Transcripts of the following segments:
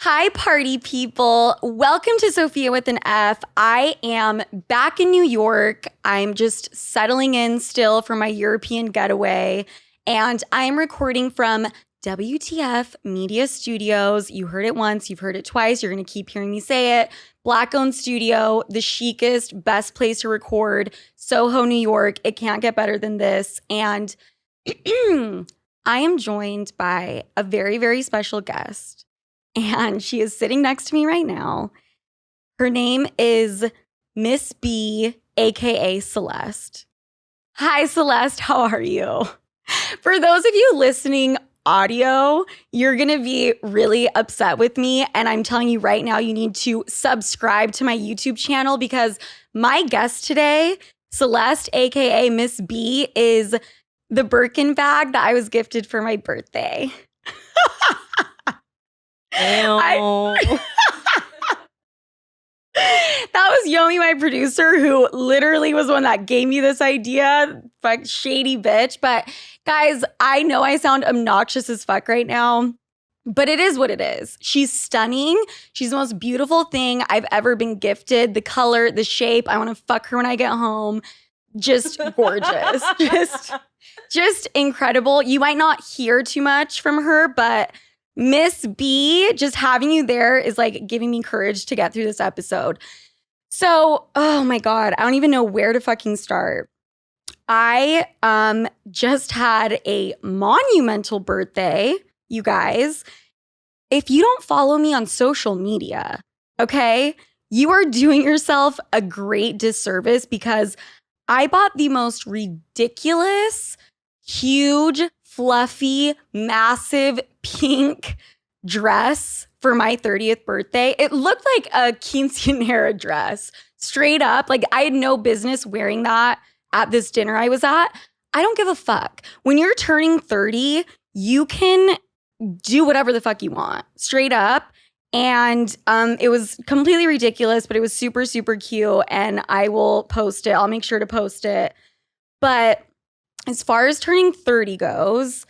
Hi, party people. Welcome to Sofia with an F. I am back in New York. I'm just settling in still for my European getaway, and I am recording from WTF Media Studios. You heard it once, you've heard it twice, you're going to keep hearing me say it. Black-owned studio, the chicest, best place to record, Soho, New York. It can't get better than this. And I am joined by a very, very special guest. And she is sitting next to me right now. Her name is Miss B, aka Celeste. Hi, Celeste. How are you? For those of you listening audio, you're going to be really upset with me. And I'm telling you right now, you need to subscribe to my YouTube channel because my guest today, Celeste, aka Miss B, is the Birkin bag that I was gifted for my birthday. That was Yomi, my producer, who literally was the one that gave me this idea. Fuck, shady bitch. But guys, I know I sound obnoxious as fuck right now, but it is what it is. She's stunning. She's the most beautiful thing I've ever been gifted. The color, the shape. I want to fuck her when I get home. Just gorgeous. just incredible. You might not hear too much from her, but Miss B, just having you there is like giving me courage to get through this episode. So, oh my God, I don't even know where to fucking start. I just had a monumental birthday, you guys. If you don't follow me on social media, okay, you are doing yourself a great disservice because I bought the most ridiculous, huge, fluffy, massive pink dress for my 30th birthday. It looked like a quinceañera dress, straight up. Like I had no business wearing that at this dinner I was at. I don't give a fuck. When you're turning 30, you can do whatever the fuck you want, straight up. And it was completely ridiculous, but it was super, super cute. And I will post it. I'll make sure to post it. But as far as turning 30 goes,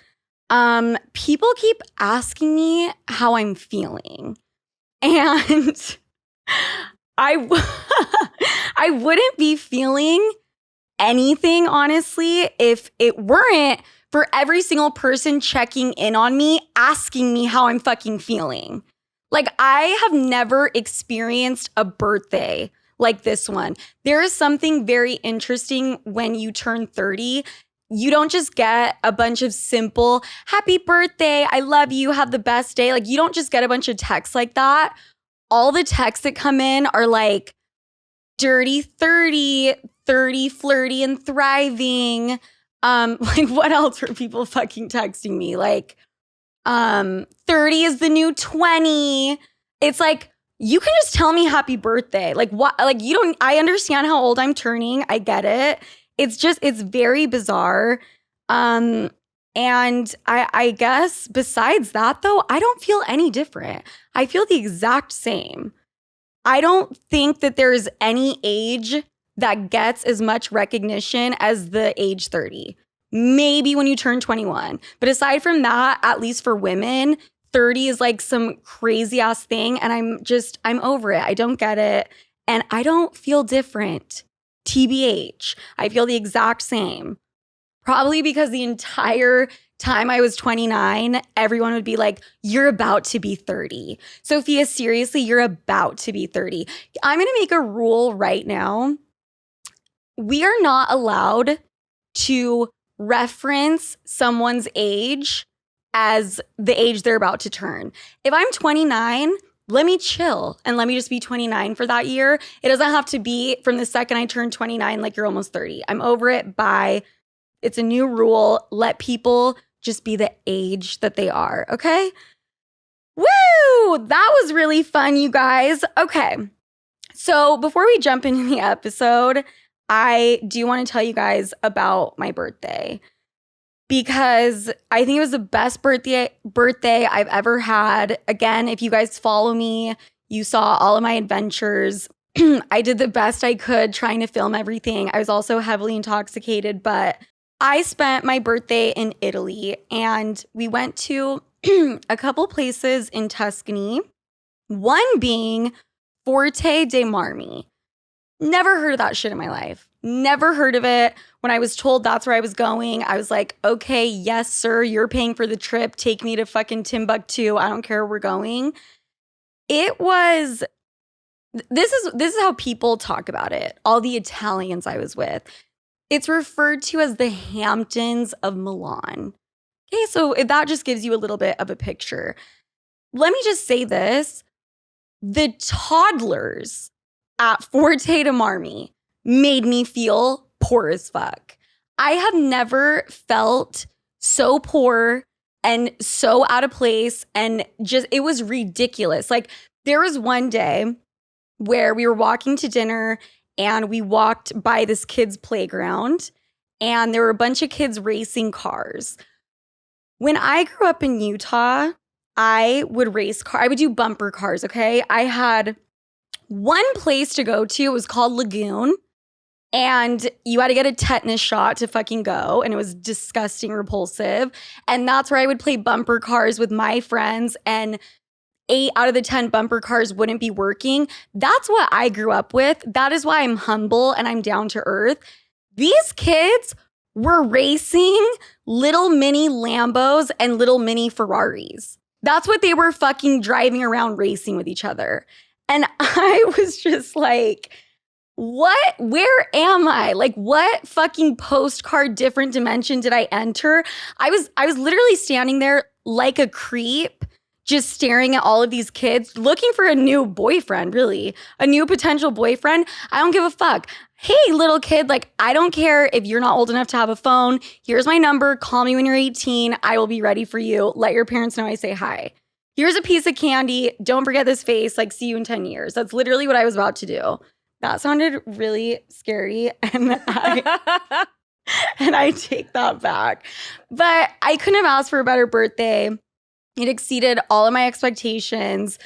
people keep asking me how I'm feeling. And I wouldn't be feeling anything, honestly, if it weren't for every single person checking in on me, asking me how I'm fucking feeling. Like, I have never experienced a birthday like this one. There is something very interesting when you turn 30. You don't just get a bunch of simple, happy birthday, I love you, have the best day. Like, you don't just get a bunch of texts like that. All the texts that come in are like, dirty 30, 30, flirty and thriving. Like, what else were people fucking texting me? Like, 30 is the new 20. It's like, you can just tell me happy birthday. Like, what? Like, you don't, I understand how old I'm turning. I get it. It's very bizarre. And I guess besides that, though, I don't feel any different. I feel the exact same. I don't think that there's any age that gets as much recognition as the age 30. Maybe when you turn 21. But aside from that, at least for women, 30 is like some crazy ass thing. And I'm over it. I don't get it. And I don't feel different. TBH, I feel the exact same. Probably because the entire time I was 29, everyone would be like, you're about to be 30. Sofia, seriously, you're about to be 30. I'm going to make a rule right now. We are not allowed to reference someone's age as the age they're about to turn. If I'm 29, let me chill and let me just be 29 for that year. It doesn't have to be from the second I turn 29, like you're almost 30. I'm over it. Bye. It's a new rule. Let people just be the age that they are. Okay. Woo! That was really fun, you guys. Okay. So before we jump into the episode, I do want to tell you guys about my birthday because I think it was the best birthday I've ever had. Again, if you guys follow me, you saw all of my adventures. I did the best I could trying to film everything. I was also heavily intoxicated, but I spent my birthday in Italy and we went to a couple places in Tuscany. One being Forte de Marmi. Never heard of that shit in my life. Never heard of it. When I was told that's where I was going, I was like, okay, yes, sir, you're paying for the trip. Take me to fucking Timbuktu. I don't care where we're going. It was, this is how people talk about it. All the Italians I was with. It's referred to as the Hamptons of Milan. Okay, so that just gives you a little bit of a picture. Let me just say this. The toddlers at Forte de Marmi made me feel poor as fuck. I have never felt so poor and so out of place, and just, it was ridiculous. Like, there was one day where we were walking to dinner and we walked by this kid's playground and there were a bunch of kids racing cars. When I grew up in Utah, I would race car. I would do bumper cars, okay? I had one place to go to. It was called Lagoon. And you had to get a tetanus shot to fucking go. And it was disgusting, repulsive. And that's where I would play bumper cars with my friends. And 8 out of the 10 bumper cars wouldn't be working. That's what I grew up with. That is why I'm humble and I'm down to earth. These kids were racing little mini Lambos and little mini Ferraris. That's what they were fucking driving around racing with each other. And I was just like, what? Where am I? Like, what fucking postcard different dimension did I enter? I was literally standing there like a creep, just staring at all of these kids, looking for a new boyfriend, really, a new potential boyfriend. I don't give a fuck. Hey, little kid, like, I don't care if you're not old enough to have a phone. Here's my number. Call me when you're 18. I will be ready for you. Let your parents know I say hi. Here's a piece of candy. Don't forget this face. Like, see you in 10 years. That's literally what I was about to do. That sounded really scary. And I take that back. But I couldn't have asked for a better birthday. It exceeded all of my expectations.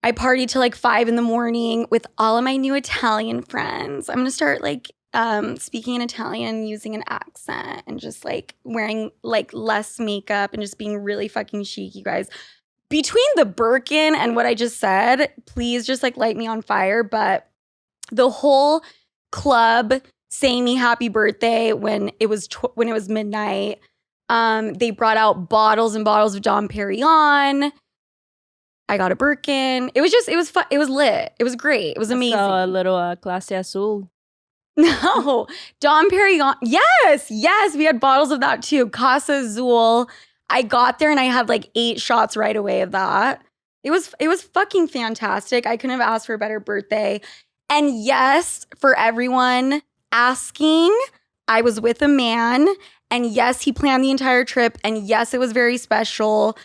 I partied till like 5 a.m. with all of my new Italian friends. I'm gonna start like speaking in Italian, using an accent, and just like wearing like less makeup and just being really fucking chic, you guys. Between the Birkin and what I just said, please just like light me on fire. But the whole club saying me happy birthday when it was midnight. They brought out bottles and bottles of Dom Perignon. I got a Birkin. It was fun. It was lit. It was great. It was amazing. So a little Clase Azul. No, Dom Perignon. Yes. We had bottles of that too. Casa Azul. I got there and I had like 8 shots right away of that. It was fucking fantastic. I couldn't have asked for a better birthday. And yes, for everyone asking, I was with a man. And yes, he planned the entire trip. And yes, it was very special.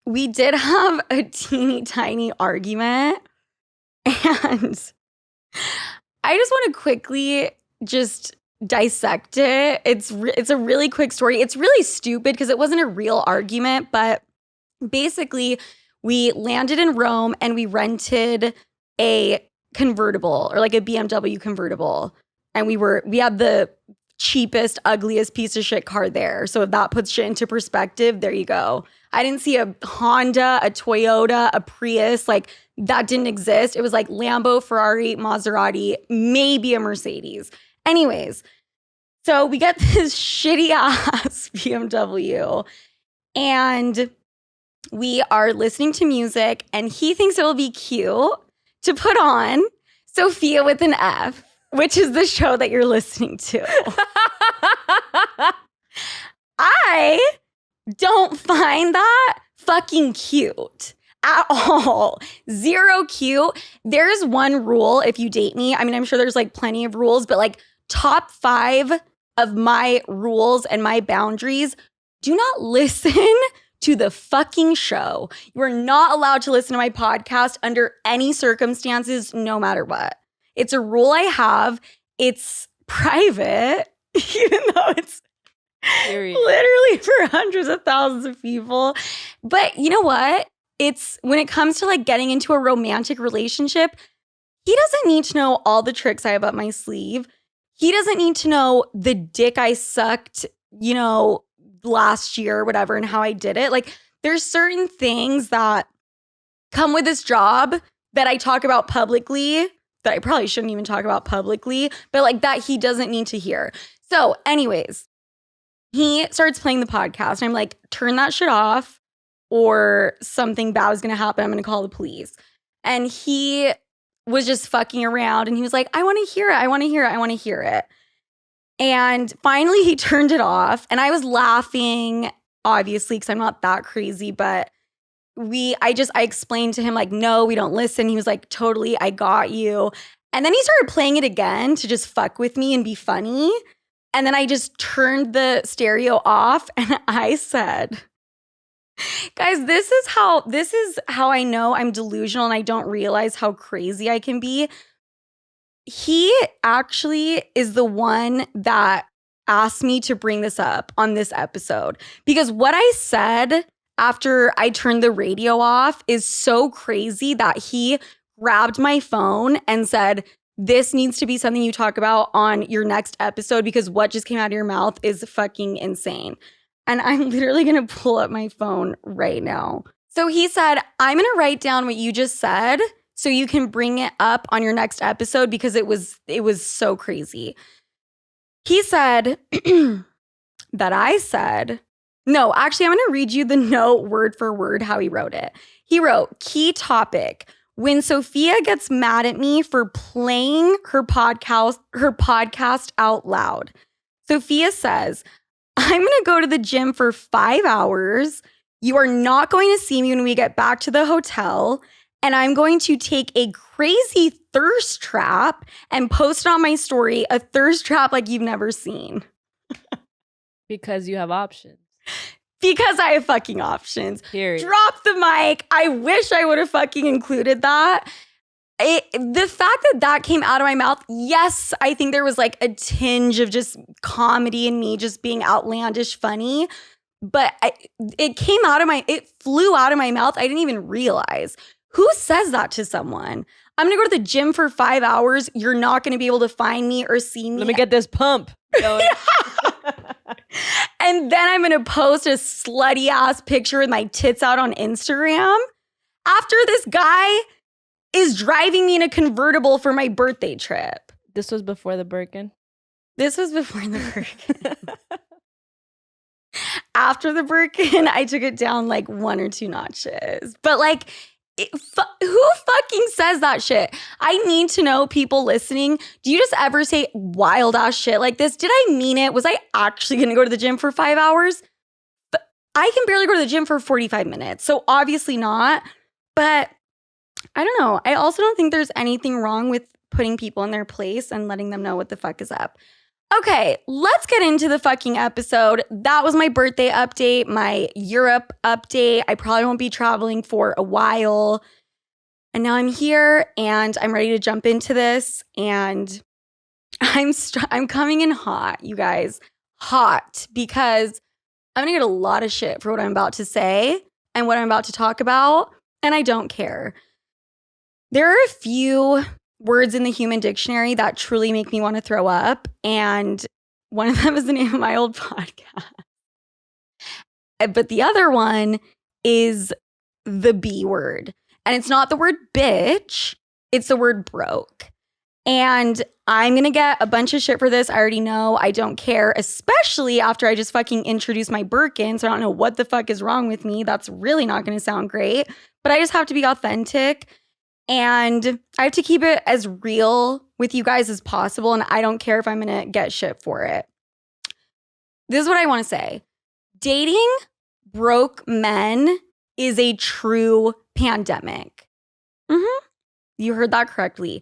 We did have a teeny tiny argument. And I just want to quickly just dissect it. It's a really quick story. It's really stupid because it wasn't a real argument. But basically, we landed in Rome and we rented a convertible, or like a BMW convertible. And we had the cheapest, ugliest piece of shit car there. So if that puts shit into perspective, there you go. I didn't see a Honda, a Toyota, a Prius. Like, that didn't exist. It was like Lambo, Ferrari, Maserati, maybe a Mercedes. Anyways, so we get this shitty ass BMW and we are listening to music, and he thinks it will be cute to put on Sofia with an F, which is the show that you're listening to. I don't find that fucking cute at all. Zero cute. There's one rule if you date me. I mean, I'm sure there's like plenty of rules, but like top 5 of my rules and my boundaries: do not listen to the fucking show. You are not allowed to listen to my podcast under any circumstances, no matter what. It's a rule I have. It's private, even though it's literally for hundreds of thousands of people. But you know what? It's when it comes to like getting into a romantic relationship, he doesn't need to know all the tricks I have up my sleeve. He doesn't need to know the dick I sucked, last year or whatever, and how I did it. Like, there's certain things that come with this job that I talk about publicly, that I probably shouldn't even talk about publicly, but like that he doesn't need to hear. So anyways, he starts playing the podcast and I'm like, turn that shit off or something bad is going to happen. I'm going to call the police. And he was just fucking around and he was like, I want to hear it. I want to hear it. I want to hear it. And finally he turned it off and I was laughing, obviously, because I'm not that crazy, but I explained to him like, no, we don't listen. He was like, totally, I got you. And then he started playing it again to just fuck with me and be funny. And then I just turned the stereo off and I said, guys, this is how I know I'm delusional and I don't realize how crazy I can be. He actually is the one that asked me to bring this up on this episode because what I said after I turned the radio off is so crazy that he grabbed my phone and said, this needs to be something you talk about on your next episode because what just came out of your mouth is fucking insane. And I'm literally going to pull up my phone right now. So he said, I'm going to write down what you just said so you can bring it up on your next episode because it was so crazy. He said that I said, no, actually, I'm going to read you the note word for word how he wrote it. He wrote, key topic. When Sofia gets mad at me for playing her podcast out loud. Sofia says, I'm going to go to the gym for 5 hours. You are not going to see me when we get back to the hotel. And I'm going to take a crazy thirst trap and post it on my story, a thirst trap like you've never seen. Because you have options. Because I have fucking options. Period. Drop the mic. I wish I would have fucking included that. The fact that came out of my mouth, yes, I think there was like a tinge of just comedy in me just being outlandish funny. But it flew out of my mouth. I didn't even realize. Who says that to someone? I'm going to go to the gym for 5 hours. You're not going to be able to find me or see me. Let me get this pump going. And then I'm going to post a slutty ass picture with my tits out on Instagram after this guy is driving me in a convertible for my birthday trip. This was before the Birkin. This was before the Birkin. After the Birkin, I took it down like 1 or 2 notches. But like, who fucking says that shit? I need to know, people listening, do you just ever say wild ass shit like this? Did I mean it? Was I actually going to go to the gym for 5 hours? But I can barely go to the gym for 45 minutes. So obviously not. But I don't know. I also don't think there's anything wrong with putting people in their place and letting them know what the fuck is up. Okay, let's get into the fucking episode. That was my birthday update, my Europe update. I probably won't be traveling for a while. And now I'm here and I'm ready to jump into this. And I'm coming in hot, you guys. Hot, because I'm going to get a lot of shit for what I'm about to say and what I'm about to talk about. And I don't care. There are a few words in the human dictionary that truly make me want to throw up. And one of them is the name of my old podcast. But the other one is the B word. And it's not the word bitch. It's the word broke. And I'm going to get a bunch of shit for this. I already know. I don't care, especially after I just fucking introduced my Birkin. So I don't know what the fuck is wrong with me. That's really not going to sound great. But I just have to be authentic. And I have to keep it as real with you guys as possible. And I don't care if I'm going to get shit for it. This is what I want to say. Dating broke men is a true pandemic. You heard that correctly.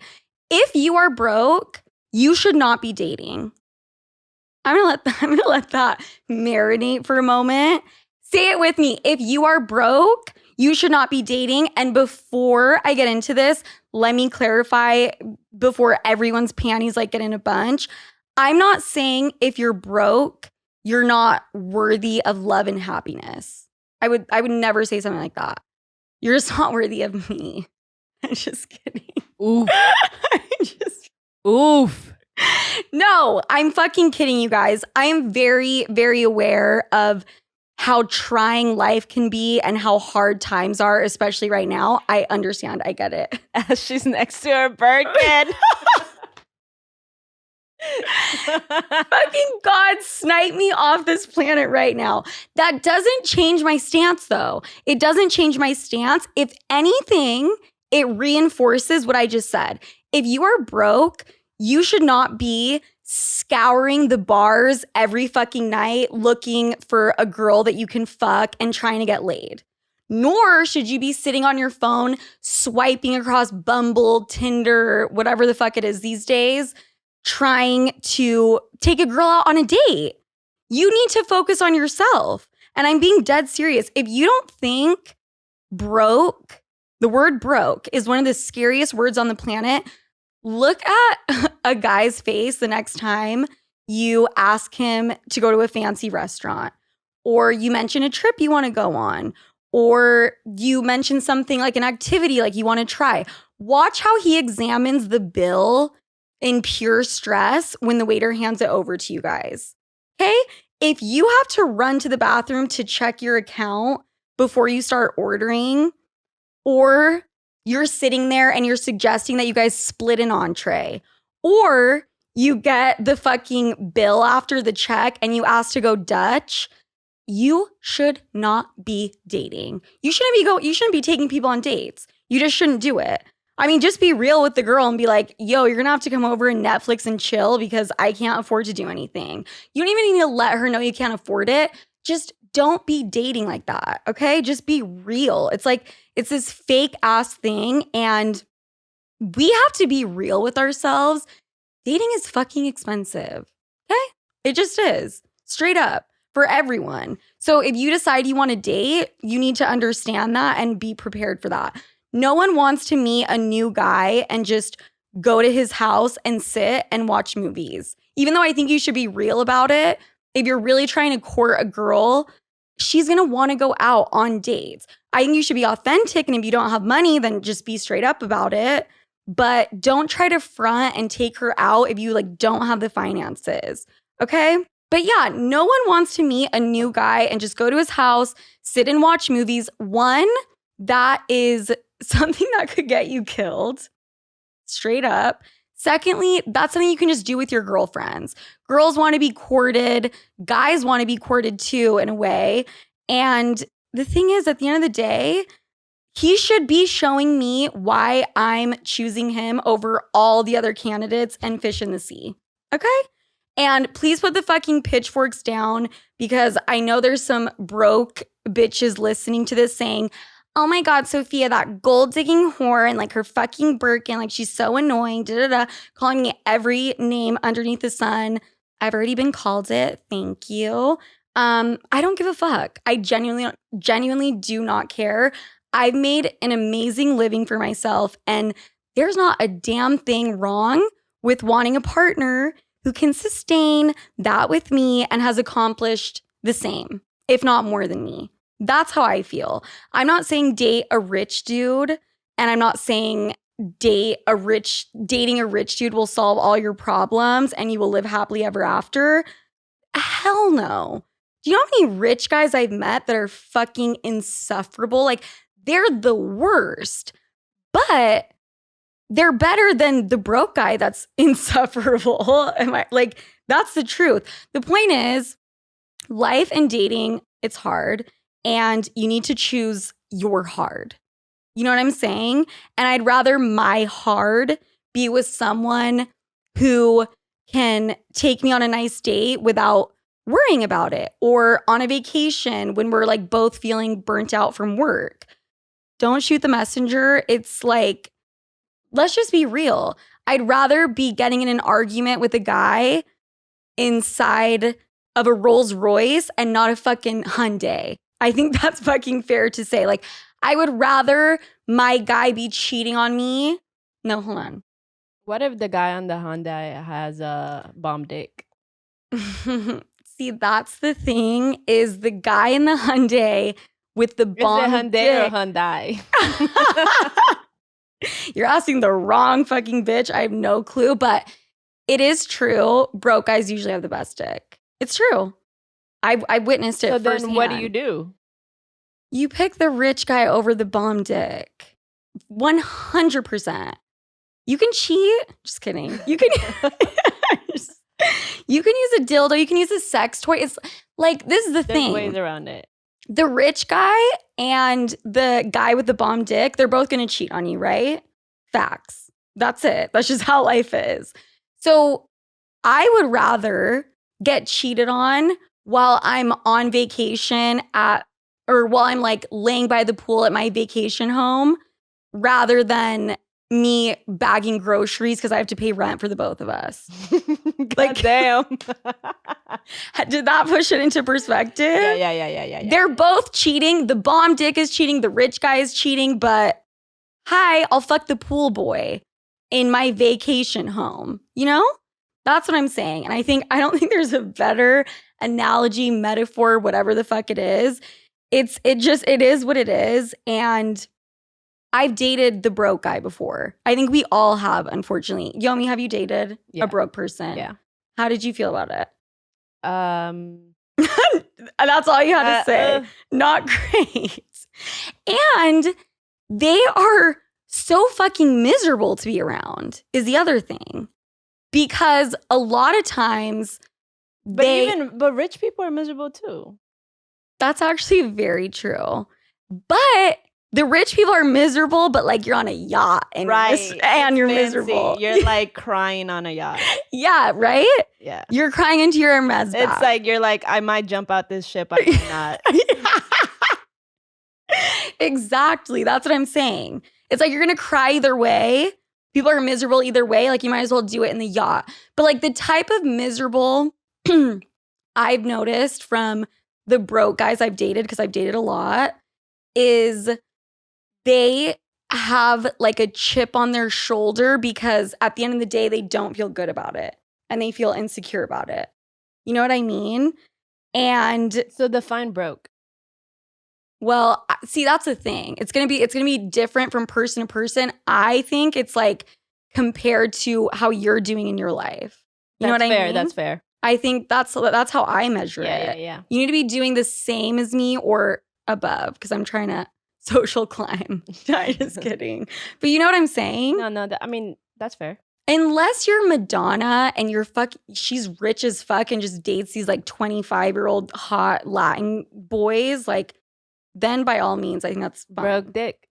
If you are broke, you should not be dating. I'm gonna let that marinate for a moment. Say it with me. If you are broke, you should not be dating. And before I get into this, let me clarify before everyone's panties like get in a bunch. I'm not saying if you're broke, you're not worthy of love and happiness. I would never say something like that. You're just not worthy of me. I'm just kidding. Oof. Oof. No, I'm fucking kidding, you guys. I am very, very aware of how trying life can be and how hard times are, especially right now. I understand. I get it. As she's next to her Birkin. Fucking God, snipe me off this planet right now. That doesn't change my stance, though. It doesn't change my stance. If anything, it reinforces what I just said. If you are broke, you should not be scouring the bars every fucking night looking for a girl that you can fuck and trying to get laid. Nor should you be sitting on your phone swiping across Bumble, Tinder, whatever the fuck it is these days, trying to take a girl out on a date. You need to focus on yourself. And I'm being dead serious. If you don't think broke, the word broke is one of the scariest words on the planet, look at a guy's face the next time you ask him to go to a fancy restaurant, or you mention a trip you want to go on, or you mention something like an activity like you want to try. Watch how he examines the bill in pure stress when the waiter hands it over to you guys. Okay? If you have to run to the bathroom to check your account before you start ordering, or you're sitting there and you're suggesting that you guys split an entree, or you get the fucking bill after the check and you ask to go Dutch, you should not be dating. You shouldn't be taking people on dates. You just shouldn't do it. I mean, just be real with the girl and be like, yo, you're gonna have to come over and Netflix and chill because I can't afford to do anything. You don't even need to let her know you can't afford it. Just don't be dating like that, okay? Just be real. It's like, it's this fake ass thing, and we have to be real with ourselves. Dating is fucking expensive, okay? It just is, straight up, for everyone. So if you decide you want to date, you need to understand that and be prepared for that. No one wants to meet a new guy and just go to his house and sit and watch movies. Even though I think you should be real about it, if you're really trying to court a girl, she's going to want to go out on dates. I think you should be authentic, and if you don't have money, then just be straight up about it. But don't try to front and take her out if you like don't have the finances, okay? But yeah, no one wants to meet a new guy and just go to his house, sit and watch movies. One, that is something that could get you killed, straight up. Secondly, that's something you can just do with your girlfriends. Girls want to be courted. Guys want to be courted too, in a way. And the thing is, at the end of the day, he should be showing me why I'm choosing him over all the other candidates and fish in the sea. Okay? And please put the fucking pitchforks down, because I know there's some broke bitches listening to this saying, oh my God, Sofia, that gold digging whore and like her fucking Birkin, like she's so annoying, calling me every name underneath the sun. I've already been called it. Thank you. I don't give a fuck. I genuinely do not care. I've made an amazing living for myself, and there's not a damn thing wrong with wanting a partner who can sustain that with me and has accomplished the same, if not more than me. That's how I feel. I'm not saying date a rich dude, and I'm not saying dating a rich dude will solve all your problems and you will live happily ever after. Hell no. Do you know how many rich guys I've met that are fucking insufferable? Like, they're the worst, but they're better than the broke guy that's insufferable. That's the truth. The point is, life and dating, it's hard. And you need to choose your hard. You know what I'm saying? And I'd rather my hard be with someone who can take me on a nice date without worrying about it, or on a vacation when we're like both feeling burnt out from work. Don't shoot the messenger. It's like, let's just be real. I'd rather be getting in an argument with a guy inside of a Rolls Royce and not a fucking Hyundai. I think that's fucking fair to say. Like, I would rather my guy be cheating on me. No, hold on. What if the guy on the Hyundai has a bomb dick? See, that's the thing, is the guy in the Hyundai with the bomb Hyundai dick. or Hyundai? You're asking the wrong fucking bitch. I have no clue, but it is true. Broke guys usually have the best dick. It's true. I witnessed it So firsthand. then what do you do? You pick the rich guy over the bomb dick. 100%. You can cheat. Just kidding. You can you can use a dildo. You can use a sex toy. It's like, this is the There's thing. ways around it. The rich guy and the guy with the bomb dick, they're both going to cheat on you, right? Facts. That's it. That's just how life is. So I would rather get cheated on while I'm on vacation or while I'm like laying by the pool at my vacation home rather than me bagging groceries because I have to pay rent for the both of us. Like, damn. Did that push it into perspective? Yeah. They're both cheating. The bomb dick is cheating. The rich guy is cheating. But hi, I'll fuck the pool boy in my vacation home. You know? That's what I'm saying. And I don't think there's a better analogy, metaphor, whatever the fuck it is. It is what it is. And I've dated the broke guy before. I think we all have, unfortunately. Yomi, have you dated a broke person? Yeah. How did you feel about it? That's all you had to say. Not great. And they are so fucking miserable to be around is the other thing. Because a lot of times but rich people are miserable too. That's actually very true. But the rich people are miserable, but like you're on a yacht and you're miserable. You're like crying on a yacht. Yeah, right? Yeah. You're crying into your Hermes bag. It's like, you're like, I might jump out this ship, I might not. Exactly. That's what I'm saying. It's like you're going to cry either way. People are miserable either way. Like you might as well do it in the yacht. But like the type of miserable I've noticed from the broke guys I've dated, because I've dated a lot, is they have like a chip on their shoulder because at the end of the day, they don't feel good about it and they feel insecure about it. You know what I mean? And so define broke. Well, see, that's the thing. It's gonna be different from person to person. I think it's like compared to how you're doing in your life. You know what I mean? That's fair. I think that's how I measure it. Yeah. You need to be doing the same as me or above because I'm trying to social climb. I'm just kidding. But you know what I'm saying? No, I mean, that's fair. Unless you're Madonna and she's rich as fuck and just dates these like 25-year-old hot Latin boys, like then by all means, I think that's fine. Broke dick.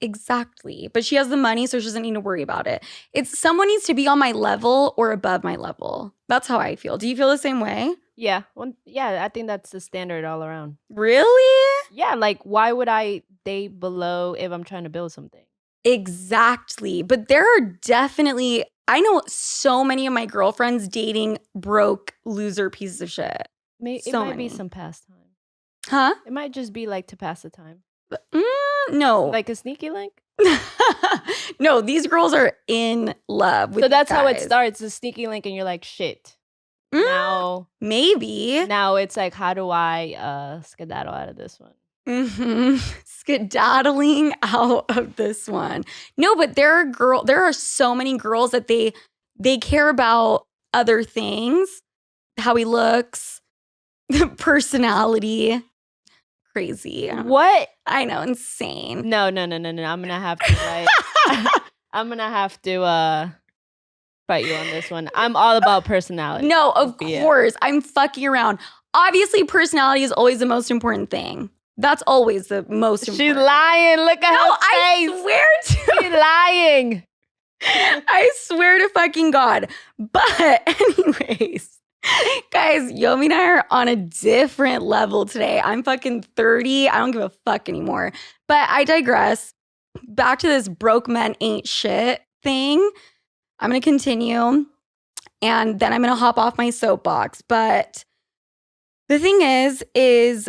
Exactly. But she has the money, so she doesn't need to worry about it. It's someone needs to be on my level or above my level. That's how I feel. Do you feel the same way? Yeah. I think that's the standard all around. Really? Yeah. Like, why would I date below if I'm trying to build something? Exactly. But there are definitely, I know so many of my girlfriends dating broke loser pieces of shit. It might be some pastime. Huh? It might just be like to pass the time. No. Like a sneaky link? No, these girls are in love with So that's guys. how it starts, a sneaky link, and you're like, shit. Now maybe. Now it's like, how do I skedaddle out of this one? Skedaddling out of this one. No, but there are so many girls that they care about other things. How he looks, personality. Crazy. What? I know, insane. No. I'm gonna have to I'm gonna have to fight you on this one. I'm all about personality. No, of course. I'm fucking around. Obviously, personality is always the most important thing. That's always the most important. She's lying. Look at her face. I swear to. She's lying. I swear to fucking God. But anyways. Guys, Yomi and I are on a different level today. I'm fucking 30. I don't give a fuck anymore. But I digress. Back to this broke men ain't shit thing. I'm going to continue. And then I'm going to hop off my soapbox. But the thing is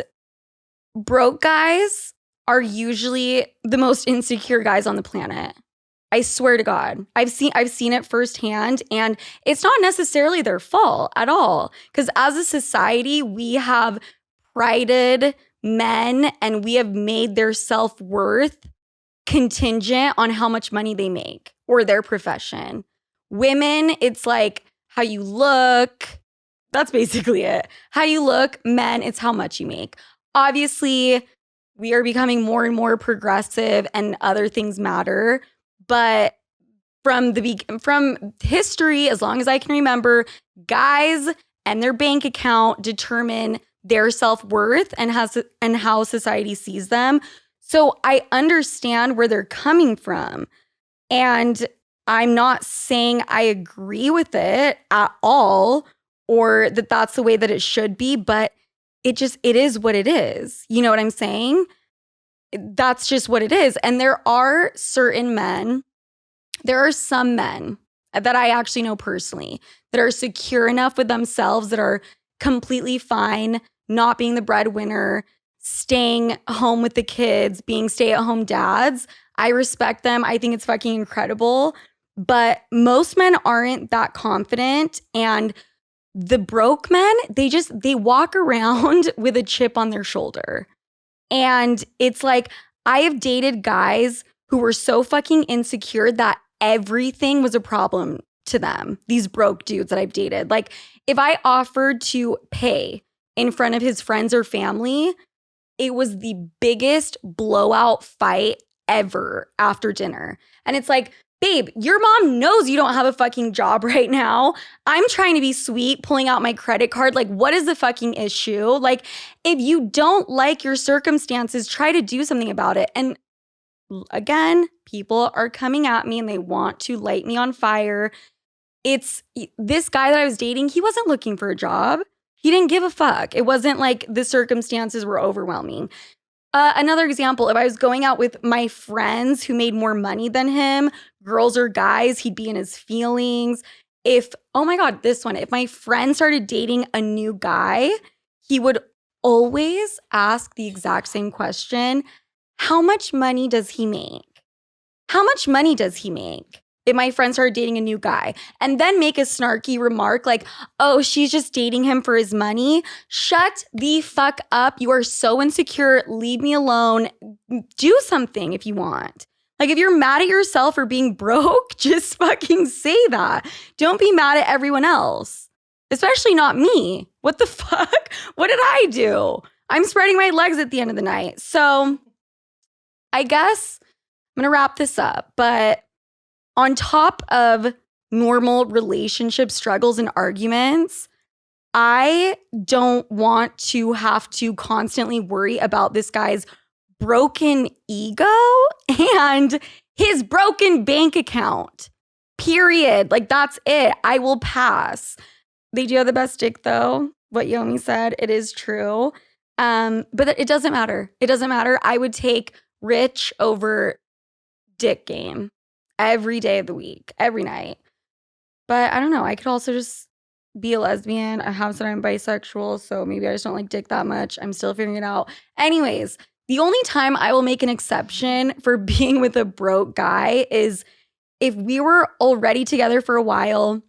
broke guys are usually the most insecure guys on the planet. I swear to God, I've seen it firsthand, and it's not necessarily their fault at all. Because as a society, we have prided men and we have made their self-worth contingent on how much money they make or their profession. Women, it's like how you look, That's basically it. How you look, men, it's how much you make. Obviously, we are becoming more and more progressive and other things matter. But from history, as long as I can remember, guys and their bank account determine their self-worth and how society sees them. So I understand where they're coming from. And I'm not saying I agree with it at all or that that's the way that it should be, but it is what it is. You know what I'm saying? That's just what it is. And there are some men that I actually know personally that are secure enough with themselves, that are completely fine not being the breadwinner, staying home with the kids, being stay-at-home dads. I respect them. I think it's fucking incredible. But most men aren't that confident. And the broke men, they walk around with a chip on their shoulder. And it's like, I have dated guys who were so fucking insecure that everything was a problem to them. These broke dudes that I've dated. Like, if I offered to pay in front of his friends or family, it was the biggest blowout fight ever after dinner. And it's like, babe, your mom knows you don't have a fucking job right now. I'm trying to be sweet, pulling out my credit card. Like, what is the fucking issue? Like, if you don't like your circumstances, try to do something about it. And again, people are coming at me and they want to light me on fire. It's this guy that I was dating, he wasn't looking for a job. He didn't give a fuck. It wasn't like the circumstances were overwhelming. Another example, if I was going out with my friends who made more money than him, girls or guys, he'd be in his feelings. Oh my God, this one, if my friend started dating a new guy, he would always ask the exact same question. How much money does he make? How much money does he make? If my friend started dating a new guy, and then make a snarky remark like, oh, she's just dating him for his money. Shut the fuck up. You are so insecure. Leave me alone. Do something if you want. Like, if you're mad at yourself for being broke, just fucking say that. Don't be mad at everyone else, especially not me. What the fuck? What did I do? I'm spreading my legs at the end of the night. So I guess I'm going to wrap this up, but on top of normal relationship struggles and arguments, I don't want to have to constantly worry about this guy's broken ego and his broken bank account. Period. Like, that's it. I will pass. They do have the best dick, though. What Yomi said, it is true. But it doesn't matter. It doesn't matter. I would take rich over dick game every day of the week, every night. But I don't know. I could also just be a lesbian. I have said I'm bisexual, so maybe I just don't like dick that much. I'm still figuring it out. Anyways, the only time I will make an exception for being with a broke guy is if we were already together for a while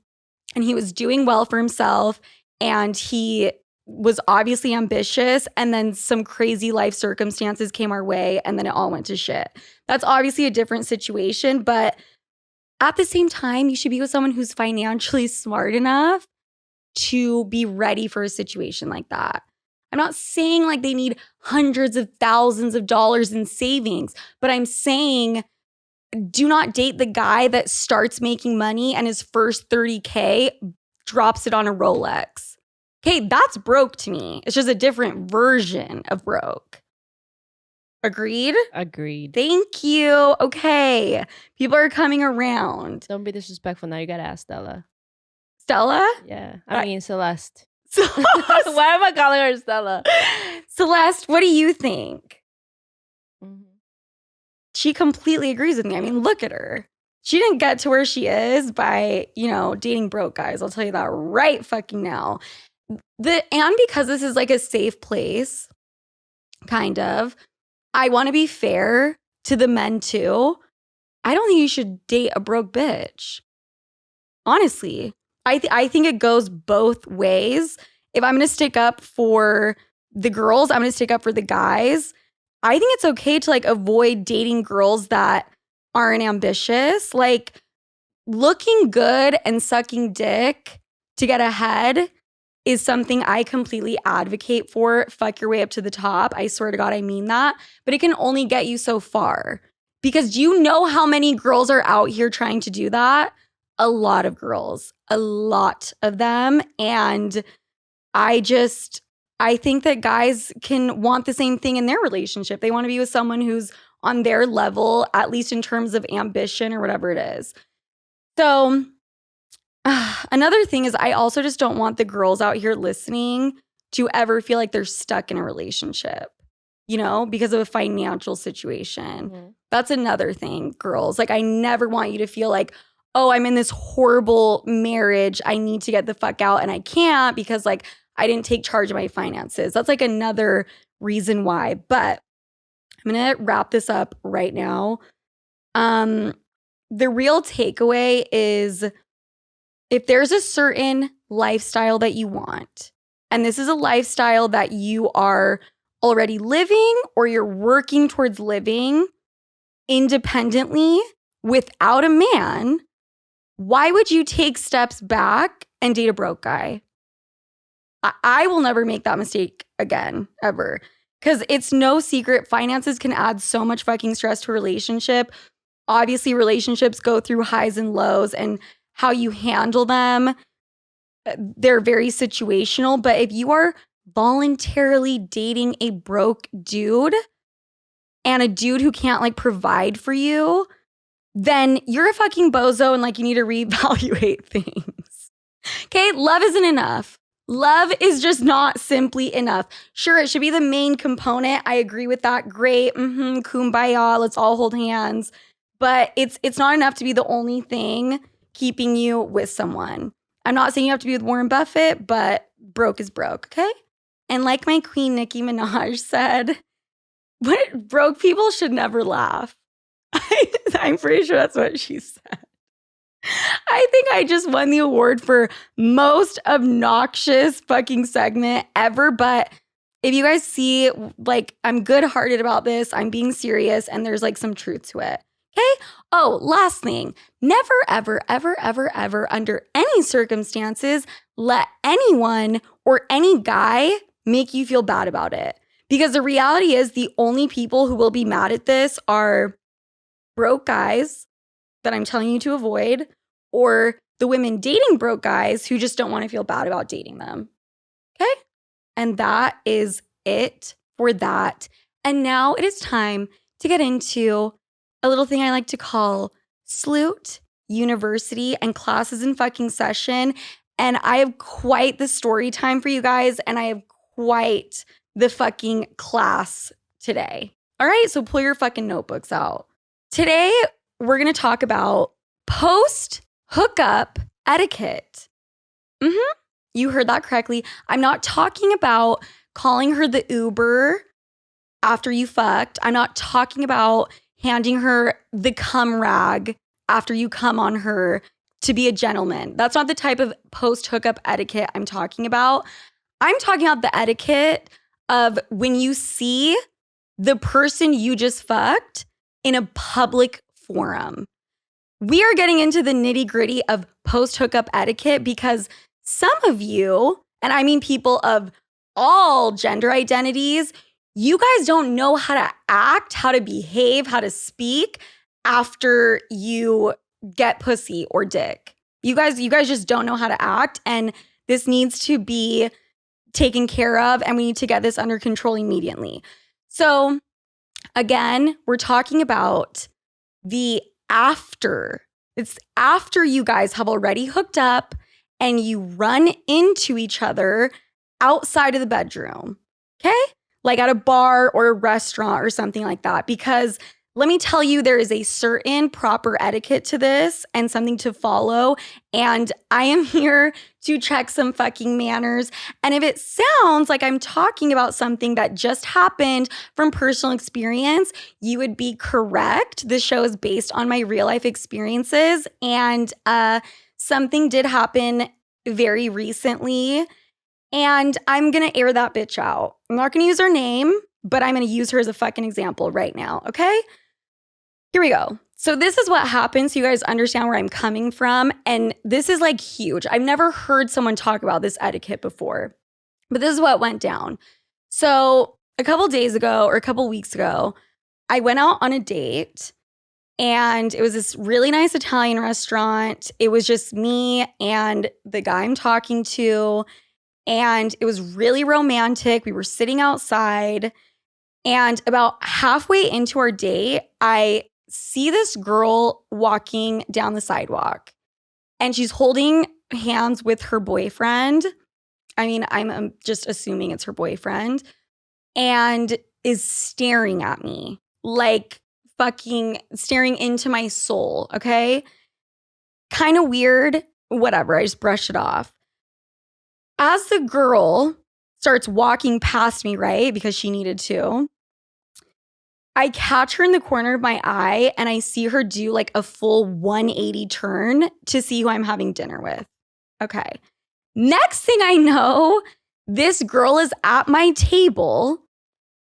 and he was doing well for himself and he was obviously ambitious, and then some crazy life circumstances came our way and then it all went to shit. That's obviously a different situation, but at the same time, you should be with someone who's financially smart enough to be ready for a situation like that. I'm not saying like they need hundreds of thousands of dollars in savings, but I'm saying do not date the guy that starts making money and his first 30K drops it on a Rolex. Okay, that's broke to me. It's just a different version of broke. Agreed? Agreed. Thank you. Okay. People are coming around. Don't be disrespectful now. You gotta ask Stella. Stella? Yeah. I mean, Celeste. Celeste. Why am I calling her Stella? Celeste, what do you think? Mm-hmm. She completely agrees with me. I mean, look at her. She didn't get to where she is by, dating broke guys. I'll tell you that right fucking now. And because this is like a safe place, kind of, I want to be fair to the men too. I don't think you should date a broke bitch. Honestly, I think it goes both ways. If I'm going to stick up for the girls, I'm going to stick up for the guys. I think it's okay to like avoid dating girls that aren't ambitious. Like, looking good and sucking dick to get ahead is something I completely advocate for. Fuck your way up to the top. I swear to God, I mean that. But it can only get you so far. Because do you know how many girls are out here trying to do that? A lot of girls, a lot of them. And I think that guys can want the same thing in their relationship. They want to be with someone who's on their level, at least in terms of ambition or whatever it is. So another thing is I also just don't want the girls out here listening to ever feel like they're stuck in a relationship, because of a financial situation. Mm-hmm. That's another thing, girls. Like, I never want you to feel like, oh, I'm in this horrible marriage. I need to get the fuck out and I can't because like I didn't take charge of my finances. That's like another reason why. But I'm going to wrap this up right now. The real takeaway is if there's a certain lifestyle that you want, and this is a lifestyle that you are already living or you're working towards living independently without a man, why would you take steps back and date a broke guy? I will never make that mistake again, ever. Because it's no secret, finances can add so much fucking stress to a relationship. Obviously, relationships go through highs and lows, and how you handle them, they're very situational. But if you are voluntarily dating a broke dude and a dude who can't like provide for you, then you're a fucking bozo and like you need to reevaluate things. Okay? Love isn't enough. Love is just not simply enough. Sure, it should be the main component. I agree with that. Great. Kumbaya. Let's all hold hands. But it's not enough to be the only thing keeping you with someone. I'm not saying you have to be with Warren Buffett, but broke is broke, okay? And like my queen Nicki Minaj said, broke people should never laugh. I'm pretty sure that's what she said. I think I just won the award for most obnoxious fucking segment ever. But if you guys see, like, I'm good-hearted about this, I'm being serious, and there's like some truth to it. Okay? Oh, last thing. Never, ever, ever, ever, ever, under any circumstances, let anyone or any guy make you feel bad about it. Because the reality is the only people who will be mad at this are broke guys that I'm telling you to avoid, or the women dating broke guys who just don't want to feel bad about dating them. Okay? And that is it for that. And now it is time to get into a little thing I like to call Sloot University, and classes in fucking session. And I have quite the story time for you guys, and I have quite the fucking class today. All right, so pull your fucking notebooks out. Today, we're going to talk about post-hookup etiquette. You heard that correctly. I'm not talking about calling her the Uber after you fucked. I'm not talking about handing her the cum rag after you come on her to be a gentleman. That's not the type of post-hookup etiquette I'm talking about. I'm talking about the etiquette of when you see the person you just fucked in a public forum. We are getting into the nitty-gritty of post-hookup etiquette because some of you, and I mean people of all gender identities, you guys don't know how to act, how to behave, how to speak after you get pussy or dick. You guys just don't know how to act, and this needs to be taken care of, and we need to get this under control immediately. So again, we're talking about the after. It's after you guys have already hooked up and you run into each other outside of the bedroom, okay? Like at a bar or a restaurant or something like that. Because let me tell you, there is a certain proper etiquette to this and something to follow. And I am here to check some fucking manners. And if it sounds like I'm talking about something that just happened from personal experience, you would be correct. This show is based on my real life experiences. And something did happen very recently. And I'm going to air that bitch out. I'm not going to use her name, but I'm going to use her as a fucking example right now, okay? Here we go. So this is what happens, so you guys understand where I'm coming from. And this is like huge. I've never heard someone talk about this etiquette before, but this is what went down. So a couple days ago or a couple weeks ago, I went out on a date and it was this really nice Italian restaurant. It was just me and the guy I'm talking to. And it was really romantic. We were sitting outside. And about halfway into our date, I see this girl walking down the sidewalk. And she's holding hands with her boyfriend. I mean, I'm just assuming it's her boyfriend. And is staring at me. Like fucking staring into my soul, okay? Kind of weird. Whatever, I just brushed it off. As the girl starts walking past me, right, because she needed to, I catch her in the corner of my eye and I see her do like a full 180 turn to see who I'm having dinner with. Okay. Next thing I know, this girl is at my table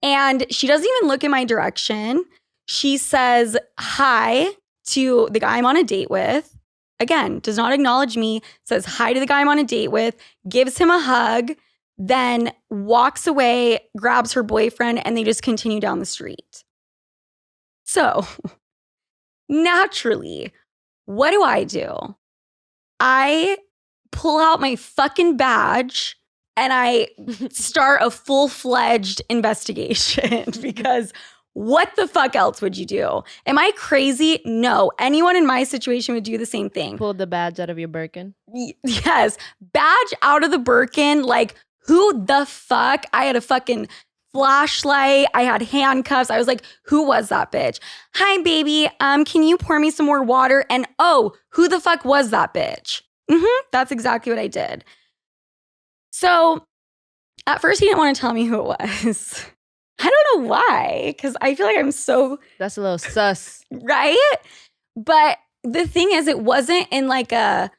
and she doesn't even look in my direction. She says hi to the guy I'm on a date with. Again, does not acknowledge me, says hi to the guy I'm on a date with, gives him a hug, then walks away, grabs her boyfriend, and they just continue down the street. So, naturally, what do? I pull out my fucking badge and I start a full-fledged investigation because what the fuck else would you do? Am I crazy? No. Anyone in my situation would do the same thing. Pull the badge out of your Birkin. Yes. Badge out of the Birkin. Like, who the fuck? I had a fucking flashlight. I had handcuffs. I was like, who was that bitch? Hi, baby. Can you pour me some more water? And oh, who the fuck was that bitch? That's exactly what I did. So at first he didn't want to tell me who it was. I don't know why, because I feel like I'm so... That's a little sus. Right? But the thing is, it wasn't in like a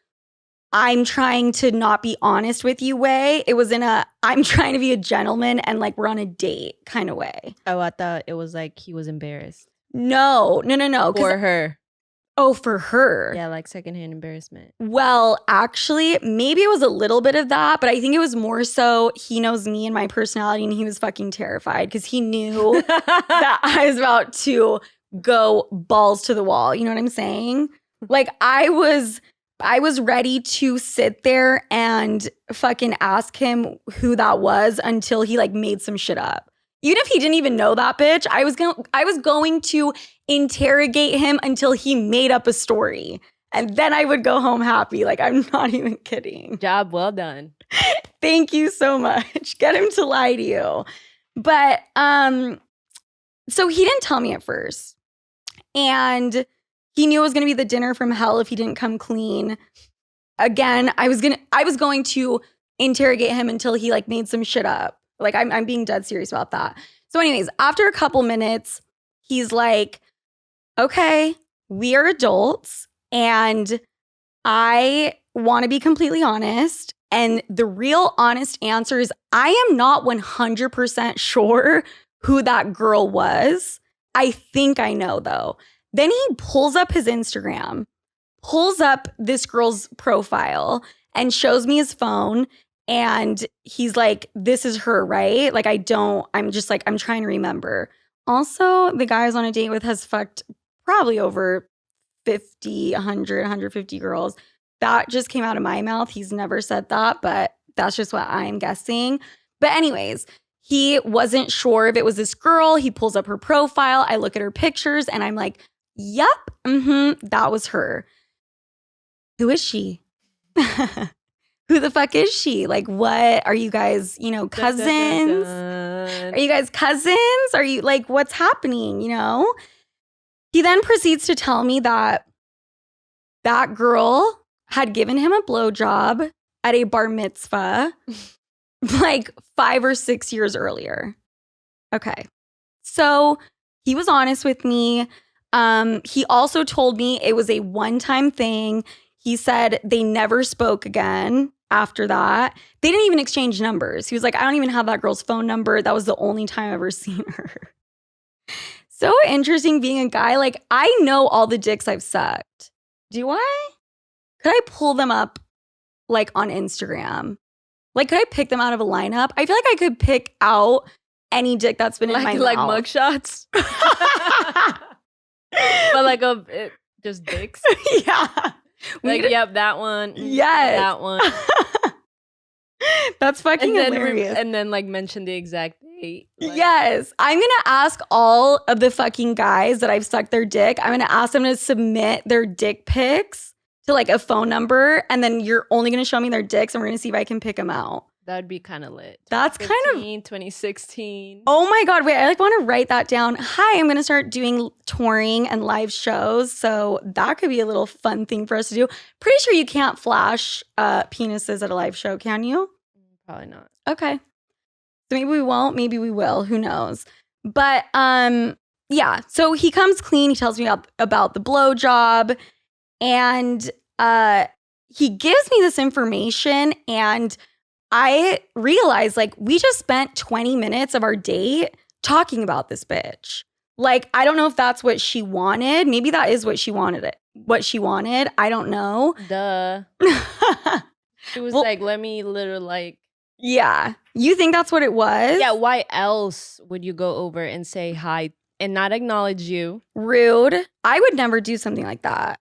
I'm trying to not be honest with you way. It was in a I'm trying to be a gentleman and like we're on a date kind of way. Oh, I thought it was like he was embarrassed. No. For her. Oh, for her. Yeah, like secondhand embarrassment. Well, actually, maybe it was a little bit of that, but I think it was more so he knows me and my personality and he was fucking terrified because he knew that I was about to go balls to the wall. You know what I'm saying? Like I was ready to sit there and fucking ask him who that was until he like made some shit up. Even if he didn't even know that bitch, I was going to interrogate him until he made up a story. And then I would go home happy. Like, I'm not even kidding. Job well done. Thank you so much. Get him to lie to you. But so he didn't tell me at first. And he knew it was gonna be the dinner from hell if he didn't come clean. Again, I was going to interrogate him until he like made some shit up. Like I'm being dead serious about that. So anyways, after a couple minutes, he's like, okay, we are adults and I want to be completely honest. And the real honest answer is I am not 100% sure who that girl was. I think I know though. Then he pulls up his Instagram, pulls up this girl's profile and shows me his phone. And he's like, this is her, right? Like, I'm just like, I'm trying to remember. Also, the guy I was on a date with has fucked probably over 50, 100, 150 girls. That just came out of my mouth. He's never said that, but that's just what I'm guessing. But anyways, he wasn't sure if it was this girl. He pulls up her profile. I look at her pictures and I'm like, yep, that was her. Who is she? Who the fuck is she? Like, what? Are you guys, cousins? Dun, dun, dun. Are you guys cousins? Are you like, what's happening, He then proceeds to tell me that that girl had given him a blowjob at a bar mitzvah like 5 or 6 years earlier. Okay. So he was honest with me. He also told me it was a one-time thing. He said they never spoke again after that. They didn't even exchange numbers. He was like, I don't even have that girl's phone number. That was the only time I've ever seen her. So interesting being a guy. Like, I know all the dicks I've sucked. Do I? Could I pull them up like on Instagram? Like, could I pick them out of a lineup? I feel like I could pick out any dick that's been in my like mouth. mugshots. But like just dicks. Yeah. Like, yep, that one. Yes. That one. That's fucking hilarious. And then like mention the exact date. Like, yes. I'm going to ask all of the fucking guys that I've sucked their dick. I'm going to ask them to submit their dick pics to like a phone number. And then you're only going to show me their dicks and we're going to see if I can pick them out. That'd be kind of lit. That's kind of 2016. Oh my God. Wait, I like want to write that down. Hi, I'm going to start doing touring and live shows. So that could be a little fun thing for us to do. Pretty sure you can't flash penises at a live show, can you? Probably not. Okay. So maybe we won't, maybe we will. Who knows? But yeah. So he comes clean. He tells me about the blowjob. And he gives me this information and I realized, like, we just spent 20 minutes of our date talking about this bitch. Like, I don't know if that's what she wanted. Maybe that is what she wanted. I don't know. Duh. She was like, let me literally like. Yeah. You think that's what it was? Yeah. Why else would you go over and say hi and not acknowledge you? Rude. I would never do something like that.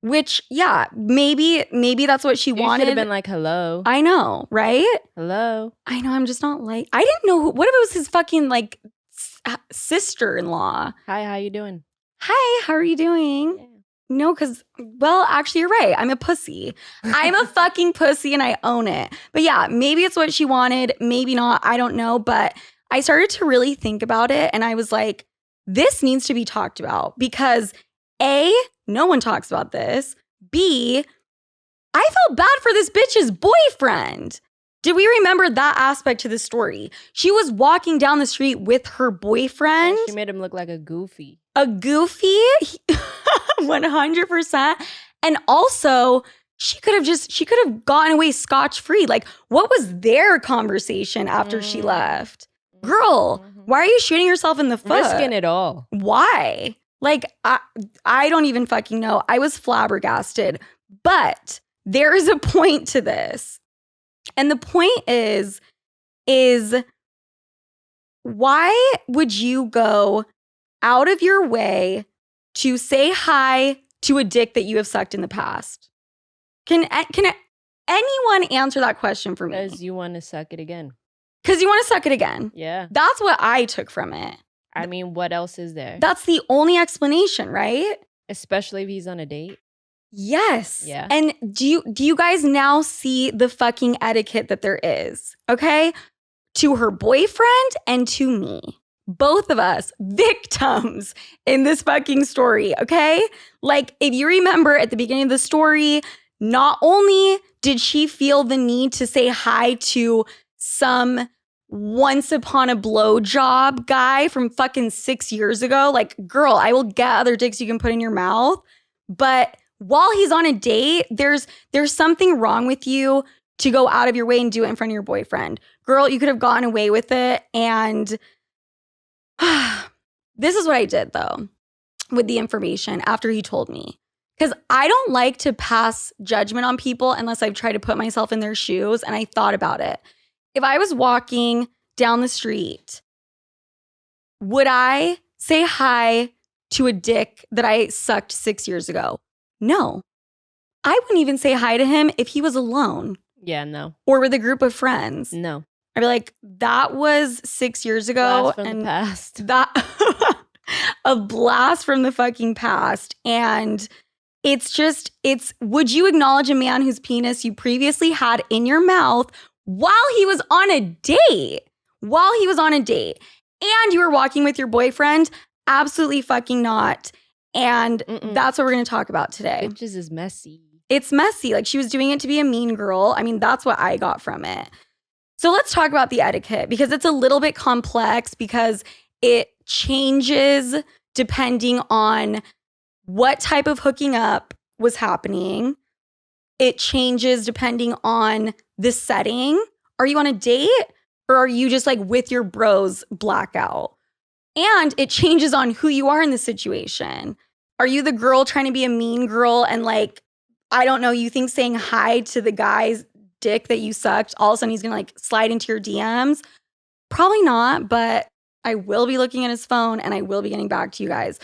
Which, yeah, maybe that's what she wanted. You should have been like, hello. I know, right? Hello. I know, I'm just not like, I didn't know, what if it was his fucking like sister-in-law? Hi, how you doing? Hi, how are you doing? Yeah. No, because, well, actually, you're right. I'm a pussy. I'm a fucking pussy and I own it. But yeah, maybe it's what she wanted. Maybe not. I don't know. But I started to really think about it and I was like, this needs to be talked about because A, no one talks about this. B, I felt bad for this bitch's boyfriend. Did we remember that aspect to the story? She was walking down the street with her boyfriend. She made him look like a goofy. A goofy? 100%. And also, she could have gotten away scotch-free. Like, what was their conversation after she left? Girl, why are you shooting yourself in the foot? Risking it all. Why? Like, I don't even fucking know. I was flabbergasted. But there is a point to this. And the point is why would you go out of your way to say hi to a dick that you have sucked in the past? Can anyone answer that question for me? Because you want to suck it again. Because you want to suck it again. Yeah. That's what I took from it. I mean, what else is there? That's the only explanation, right? Especially if he's on a date. Yes. Yeah. And do you guys now see the fucking etiquette that there is? Okay? To her boyfriend and to me. Both of us victims in this fucking story, okay? Like, if you remember at the beginning of the story, not only did she feel the need to say hi to some once upon a blowjob guy from fucking 6 years ago, like, girl, I will get other dicks you can put in your mouth. But while he's on a date, there's something wrong with you to go out of your way and do it in front of your boyfriend. Girl, you could have gotten away with it. And this is what I did, though, with the information after he told me. Because I don't like to pass judgment on people unless I've tried to put myself in their shoes. And I thought about it. If I was walking down the street, would I say hi to a dick that I sucked 6 years ago? No. I wouldn't even say hi to him if he was alone. Yeah, no. Or with a group of friends. No. I'd be like, that was 6 years ago. Blast from the past. That a blast from the fucking past. And it's would you acknowledge a man whose penis you previously had in your mouth while he was on a date? While he was on a date. And you were walking with your boyfriend? Absolutely fucking not. And that's what we're going to talk about today. Bitches is messy. It's messy. Like, she was doing it to be a mean girl. I mean, that's what I got from it. So let's talk about the etiquette because it's a little bit complex because it changes depending on what type of hooking up was happening. It changes depending on the setting. Are you on a date or are you just like with your bros blackout? And it changes on who you are in the situation. Are you the girl trying to be a mean girl and like, I don't know, you think saying hi to the guy's dick that you sucked, all of a sudden he's gonna like slide into your DMs? Probably not, but I will be looking at his phone and I will be getting back to you guys.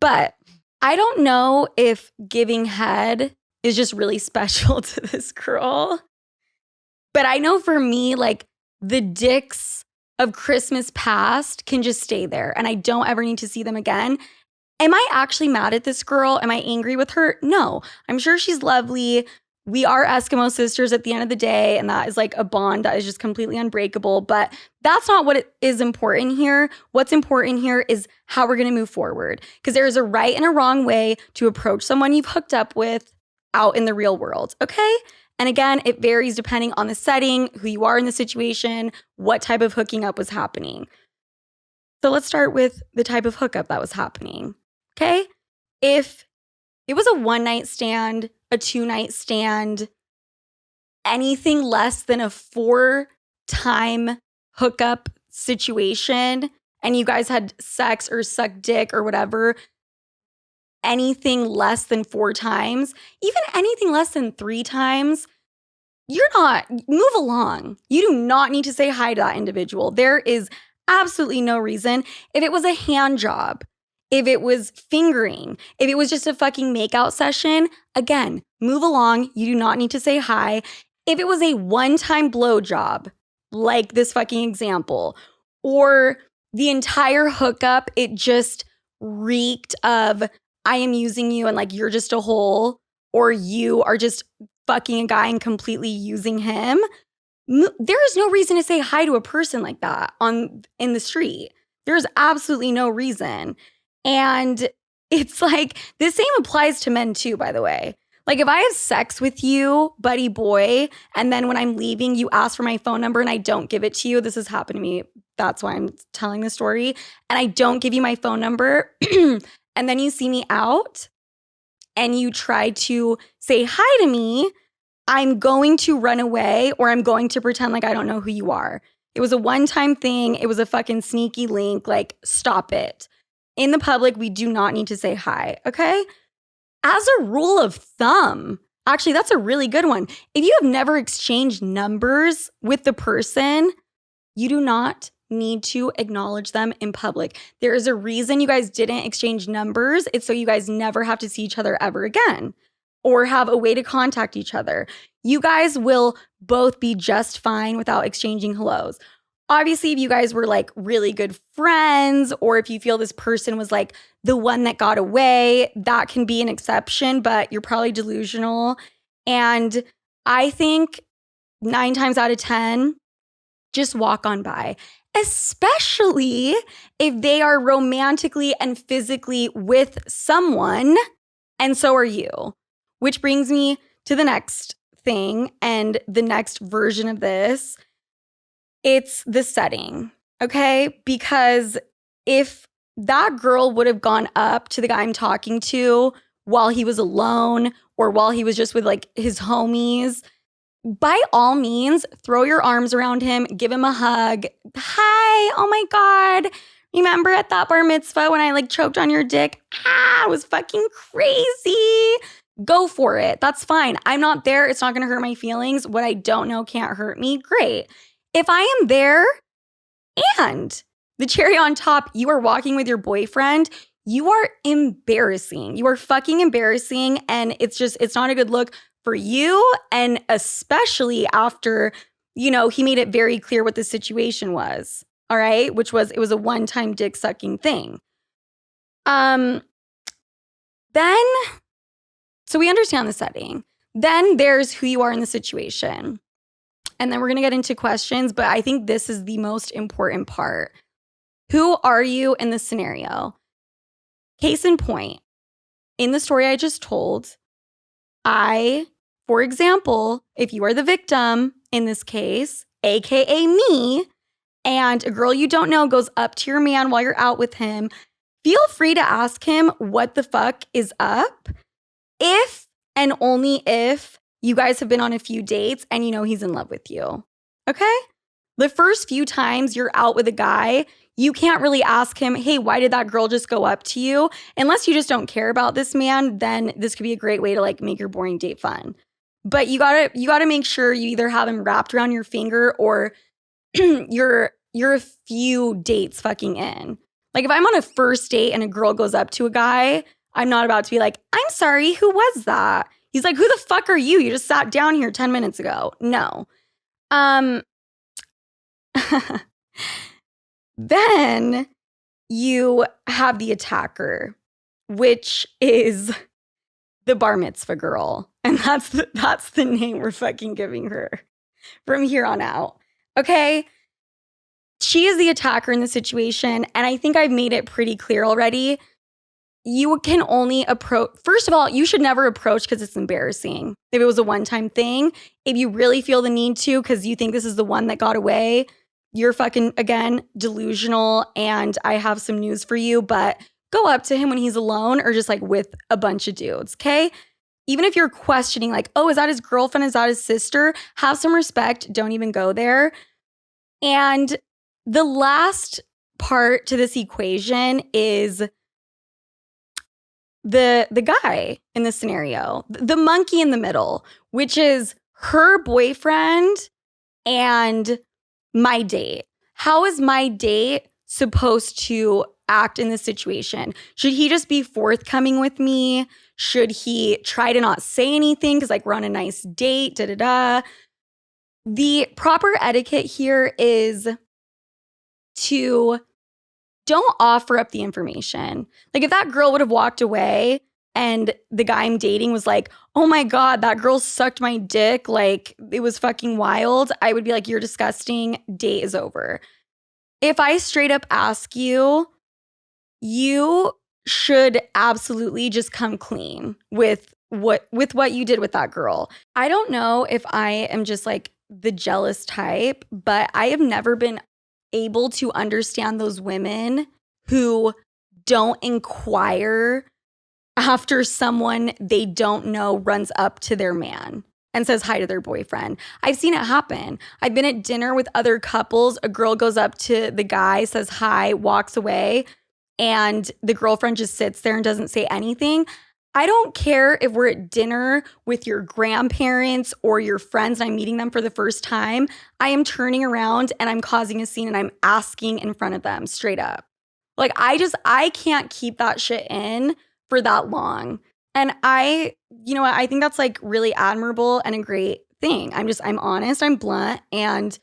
But I don't know if giving head is just really special to this girl. But I know for me, like the dicks of Christmas past can just stay there and I don't ever need to see them again. Am I actually mad at this girl? Am I angry with her? No, I'm sure she's lovely. We are Eskimo sisters at the end of the day, and that is like a bond that is just completely unbreakable. But that's not what is important here. What's important here is how we're going to move forward, because there is a right and a wrong way to approach someone you've hooked up with out in the real world, okay? And again, it varies depending on the setting, who you are in the situation, what type of hooking up was happening. So let's start with the type of hookup that was happening, okay? If it was a one-night stand, a two-night stand, anything less than a 4-time hookup situation, and you guys had sex or sucked dick or whatever, anything less than 4 times, even anything less than 3 times, move along. You do not need to say hi to that individual. There is absolutely no reason. If it was a hand job, if it was fingering, if it was just a fucking makeout session, again, move along. You do not need to say hi. If it was a one-time blowjob, like this fucking example, or the entire hookup, it just reeked of, I am using you and like you're just a hole, or you are just fucking a guy and completely using him, there is no reason to say hi to a person like that in the street. There's absolutely no reason. And it's like, the same applies to men too, by the way. Like if I have sex with you, buddy boy, and then when I'm leaving, you ask for my phone number and I don't give it to you. This has happened to me. That's why I'm telling this story. And I don't give you my phone number. And then you see me out and you try to say hi to me, I'm going to run away or I'm going to pretend like I don't know who you are. It was a one-time thing. It was a fucking sneaky link. Like, stop it. In the public, we do not need to say hi, okay? As a rule of thumb, actually, that's a really good one. If you have never exchanged numbers with the person, you do not need to acknowledge them in public. There is a reason you guys didn't exchange numbers. It's so you guys never have to see each other ever again or have a way to contact each other. You guys will both be just fine without exchanging hellos. Obviously, if you guys were like really good friends, or if you feel this person was like the one that got away, that can be an exception, but you're probably delusional. And I think 9 times out of 10, just walk on by, especially if they are romantically and physically with someone, and so are you. Which brings me to the next thing and the next version of this. It's the setting, okay? Because if that girl would have gone up to the guy I'm talking to while he was alone or while he was just with like his homies, by all means, throw your arms around him, give him a hug. Hi, oh my God. Remember at that bar mitzvah when I like choked on your dick? It was fucking crazy. Go for it. That's fine. I'm not there. It's not going to hurt my feelings. What I don't know can't hurt me. Great. If I am there and the cherry on top, you are walking with your boyfriend, you are embarrassing. You are fucking embarrassing. And it's not a good look for you. And especially after, he made it very clear what the situation was. All right. It was a one-time dick sucking thing. So we understand the setting. Then there's who you are in the situation. And then we're going to get into questions, but I think this is the most important part. Who are you in this scenario? Case in point, in the story I just told, for example, if you are the victim in this case, AKA me, and a girl you don't know goes up to your man while you're out with him, feel free to ask him what the fuck is up. If and only if you guys have been on a few dates and you know he's in love with you. Okay? The first few times you're out with a guy, you can't really ask him, hey, why did that girl just go up to you? Unless you just don't care about this man, then this could be a great way to like make your boring date fun. But you gotta make sure you either have him wrapped around your finger or you're a few dates fucking in. Like if I'm on a first date and a girl goes up to a guy, I'm not about to be like, I'm sorry, who was that? He's like, who the fuck are you? You just sat down here 10 minutes ago. No. Then you have the attacker, which is the bar mitzvah girl. And that's the name we're fucking giving her from here on out. Okay? She is the attacker in the situation. And I think I've made it pretty clear already. You can only approach, first of all, you should never approach because it's embarrassing. If it was a one-time thing, if you really feel the need to because you think this is the one that got away, you're fucking, again, delusional. And I have some news for you, but go up to him when he's alone or just like with a bunch of dudes, okay? Even if you're questioning like, oh, is that his girlfriend? Is that his sister? Have some respect. Don't even go there. And the last part to this equation is the guy in this scenario, the monkey in the middle, which is her boyfriend and my date. How is my date supposed to act in this situation? Should he just be forthcoming with me? Should he try to not say anything because like we're on a nice date, The proper etiquette here is to don't offer up the information. Like if that girl would have walked away and the guy I'm dating was like, oh my God, that girl sucked my dick. Like it was fucking wild. I would be like, you're disgusting. Date is over. If I straight up ask you, you should absolutely just come clean with what you did with that girl. I don't know if I am just like the jealous type, but I have never been able to understand those women who don't inquire after someone they don't know runs up to their man and says hi to their boyfriend. I've seen it happen. I've been at dinner with other couples. A girl goes up to the guy, says hi, walks away, and the girlfriend just sits there and doesn't say anything. I don't care if we're at dinner with your grandparents or your friends and I'm meeting them for the first time. I am turning around and I'm causing a scene and I'm asking in front of them straight up. Like I can't keep that shit in for that long. And I think that's like really admirable and a great thing. I'm honest, I'm blunt, and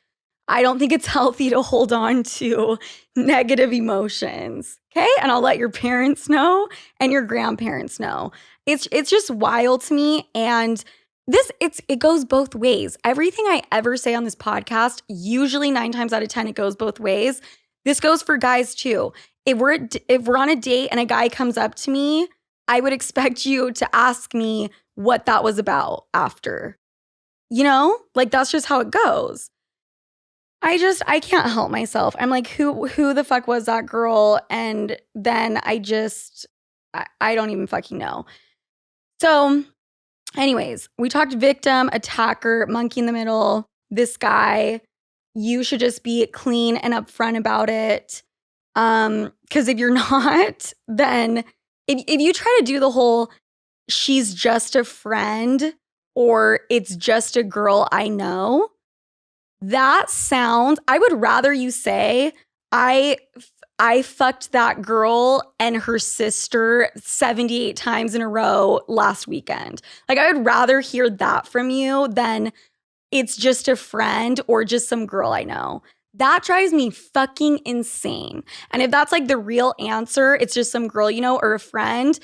I don't think it's healthy to hold on to negative emotions. Okay? And I'll let your parents know and your grandparents know. It's just wild to me. And it goes both ways. Everything I ever say on this podcast, usually 9 times out of 10, it goes both ways. This goes for guys too. If we're on a date and a guy comes up to me, I would expect you to ask me what that was about after. You know? Like that's just how it goes. I can't help myself. I'm like, who the fuck was that girl? And then I don't even fucking know. So anyways, we talked victim, attacker, monkey in the middle, this guy. You should just be clean and upfront about it. Because if you're not, then if you try to do the whole she's just a friend or it's just a girl I know, I would rather you say, I fucked that girl and her sister 78 times in a row last weekend. Like, I would rather hear that from you than it's just a friend or just some girl I know. That drives me fucking insane. And if that's like the real answer, it's just some girl you know or a friend,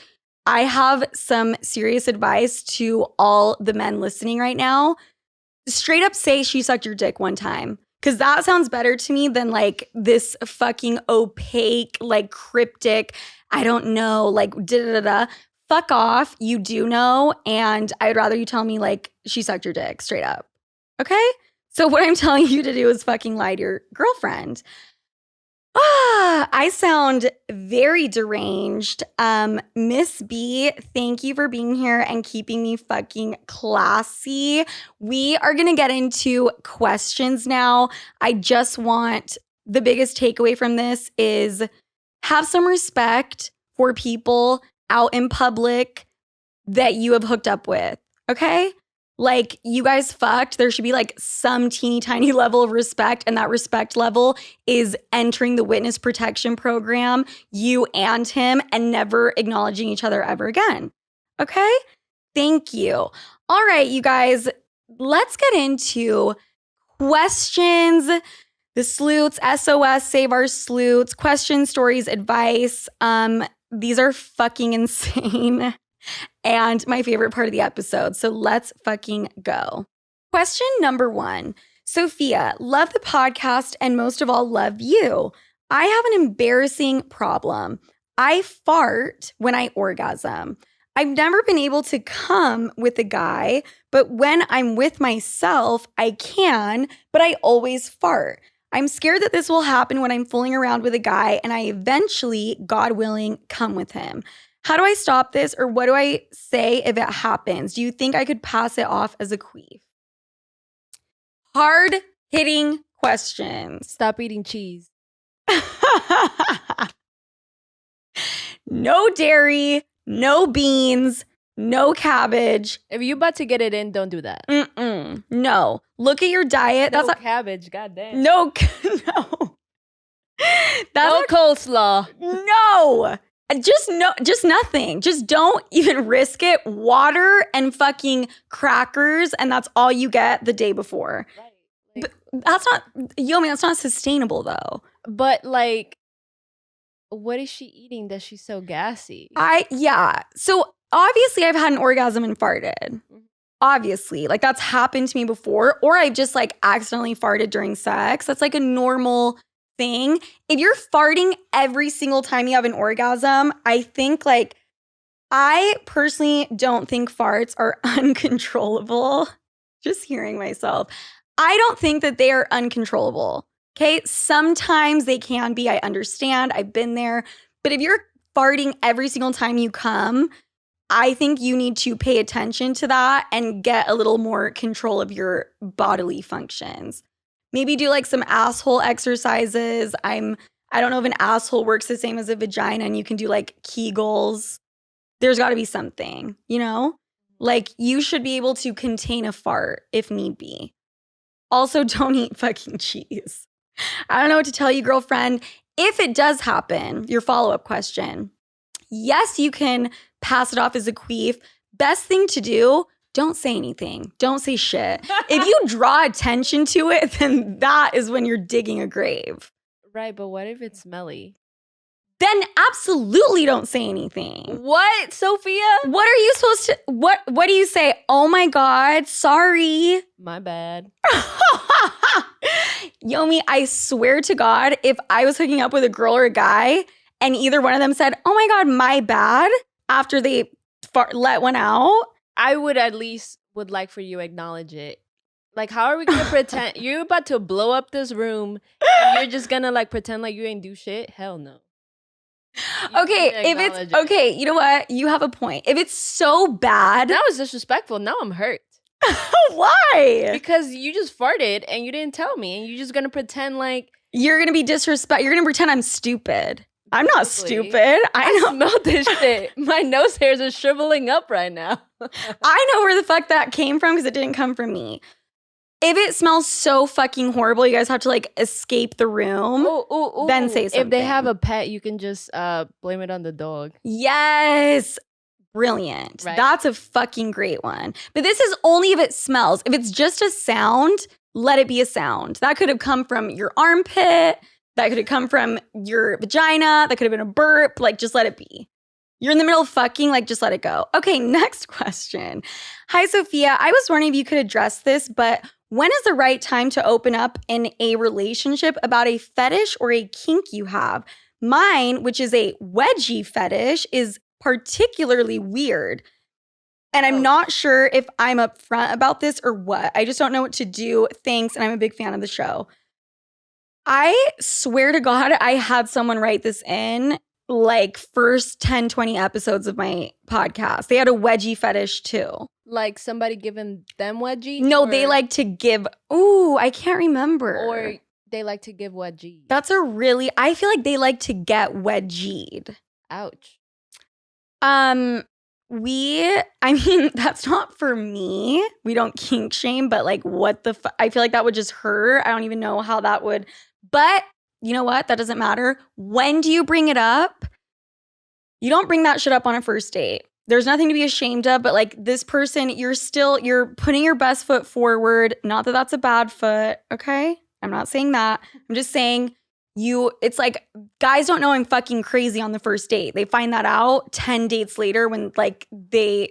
I have some serious advice to all the men listening right now. Straight up say she sucked your dick one time. Because that sounds better to me than like this fucking opaque, like cryptic, I don't know, like da-da-da-da. Fuck off. You do know. And I'd rather you tell me like she sucked your dick straight up. Okay? So what I'm telling you to do is fucking lie to your girlfriend. I sound very deranged. Miss B, thank you for being here and keeping me fucking classy. We are going to get into questions now. I just want the biggest takeaway from this is have some respect for people out in public that you have hooked up with, okay? Like, you guys fucked. There should be like some teeny tiny level of respect. And that respect level is entering the witness protection program, you and him, and never acknowledging each other ever again. Okay? Thank you. All right, you guys, let's get into questions. The sleuths, SOS, save our sleuths, questions, stories, advice. These are fucking insane. And my favorite part of the episode. So let's fucking go. Question number 1. Sofia, love the podcast and most of all, love you. I have an embarrassing problem. I fart when I orgasm. I've never been able to come with a guy, but when I'm with myself, I can, but I always fart. I'm scared that this will happen when I'm fooling around with a guy and I eventually, God willing, come with him. How do I stop this, or what do I say if it happens? Do you think I could pass it off as a queef? Hard-hitting questions. Stop eating cheese. No dairy, no beans, no cabbage. If you're about to get it in, don't do that. No. Look at your diet. No That's cabbage, goddamn. no. No coleslaw. No. Just nothing. Just don't even risk it. Water and fucking crackers, and that's all you get the day before. Right. But that's not, Yomi, that's not sustainable though. But like, what is she eating that she's so gassy? So obviously I've had an orgasm and farted. Obviously, like that's happened to me before, or I've just like accidentally farted during sex. That's like a normal thing. If you're farting every single time you have an orgasm, I think like, I personally don't think farts are uncontrollable. Just hearing myself. I don't think that they are uncontrollable. Okay. Sometimes they can be. I understand. I've been there. But if you're farting every single time you come, I think you need to pay attention to that and get a little more control of your bodily functions. Maybe do like some asshole exercises. I don't know if an asshole works the same as a vagina and you can do like Kegels. There's got to be something, you know? Like you should be able to contain a fart if need be. Also, don't eat fucking cheese. I don't know what to tell you, girlfriend. If it does happen, your follow-up question, yes, you can pass it off as a queef. Best thing to do, don't say anything. Don't say shit. If you draw attention to it, then that is when you're digging a grave. Right, but what if it's smelly? Then absolutely don't say anything. What, Sophia? What are you supposed to, what do you say? Oh my God, sorry. My bad. Yomi, I swear to God, if I was hooking up with a girl or a guy and either one of them said, oh my God, my bad, after they let one out, I would at least would like for you to acknowledge it. Like, how are we going to pretend? You're about to blow up this room and you're just going to like pretend like you ain't do shit? Hell no. Okay, if it's okay, you know what? You have a point. If it's so bad. That was disrespectful. Now I'm hurt. Why? Because you just farted and you didn't tell me and you're just going to pretend like. You're going to be disrespectful. You're going to pretend I'm stupid. I'm not stupid. I smell this shit. My nose hairs are shriveling up right now. I know where the fuck that came from because it didn't come from me. If it smells so fucking horrible, you guys have to like escape the room. Then say something. If they have a pet, you can just blame it on the dog. Yes. Brilliant. Right. That's a fucking great one. But this is only if it smells. If it's just a sound, let it be a sound. That could have come from your armpit. That could have come from your vagina. That could have been a burp. Like, just let it be. You're in the middle of fucking, like, just let it go. Okay, next question. Hi, Sophia. I was wondering if you could address this, but when is the right time to open up in a relationship about a fetish or a kink you have? Mine, which is a wedgie fetish, is particularly weird. And I'm not sure if I'm upfront about this or what. I just don't know what to do. Thanks, and I'm a big fan of the show. I swear to God, I had someone write this in like first 10, 20 episodes of my podcast. They had a wedgie fetish too. Like somebody giving them wedgies? No, they like to give. Ooh, I can't remember. Or they like to give wedgies. I feel like they like to get wedgied. Ouch. I mean, that's not for me. We don't kink shame, but like what the I feel like that would just hurt. I don't even know how that would. But you know what? That doesn't matter. When do you bring it up? You don't bring that shit up on a first date. There's nothing to be ashamed of, but like this person, you're putting your best foot forward. Not that that's a bad foot, okay? I'm not saying that. I'm just saying it's like guys don't know I'm fucking crazy on the first date. They find that out 10 dates later when like they,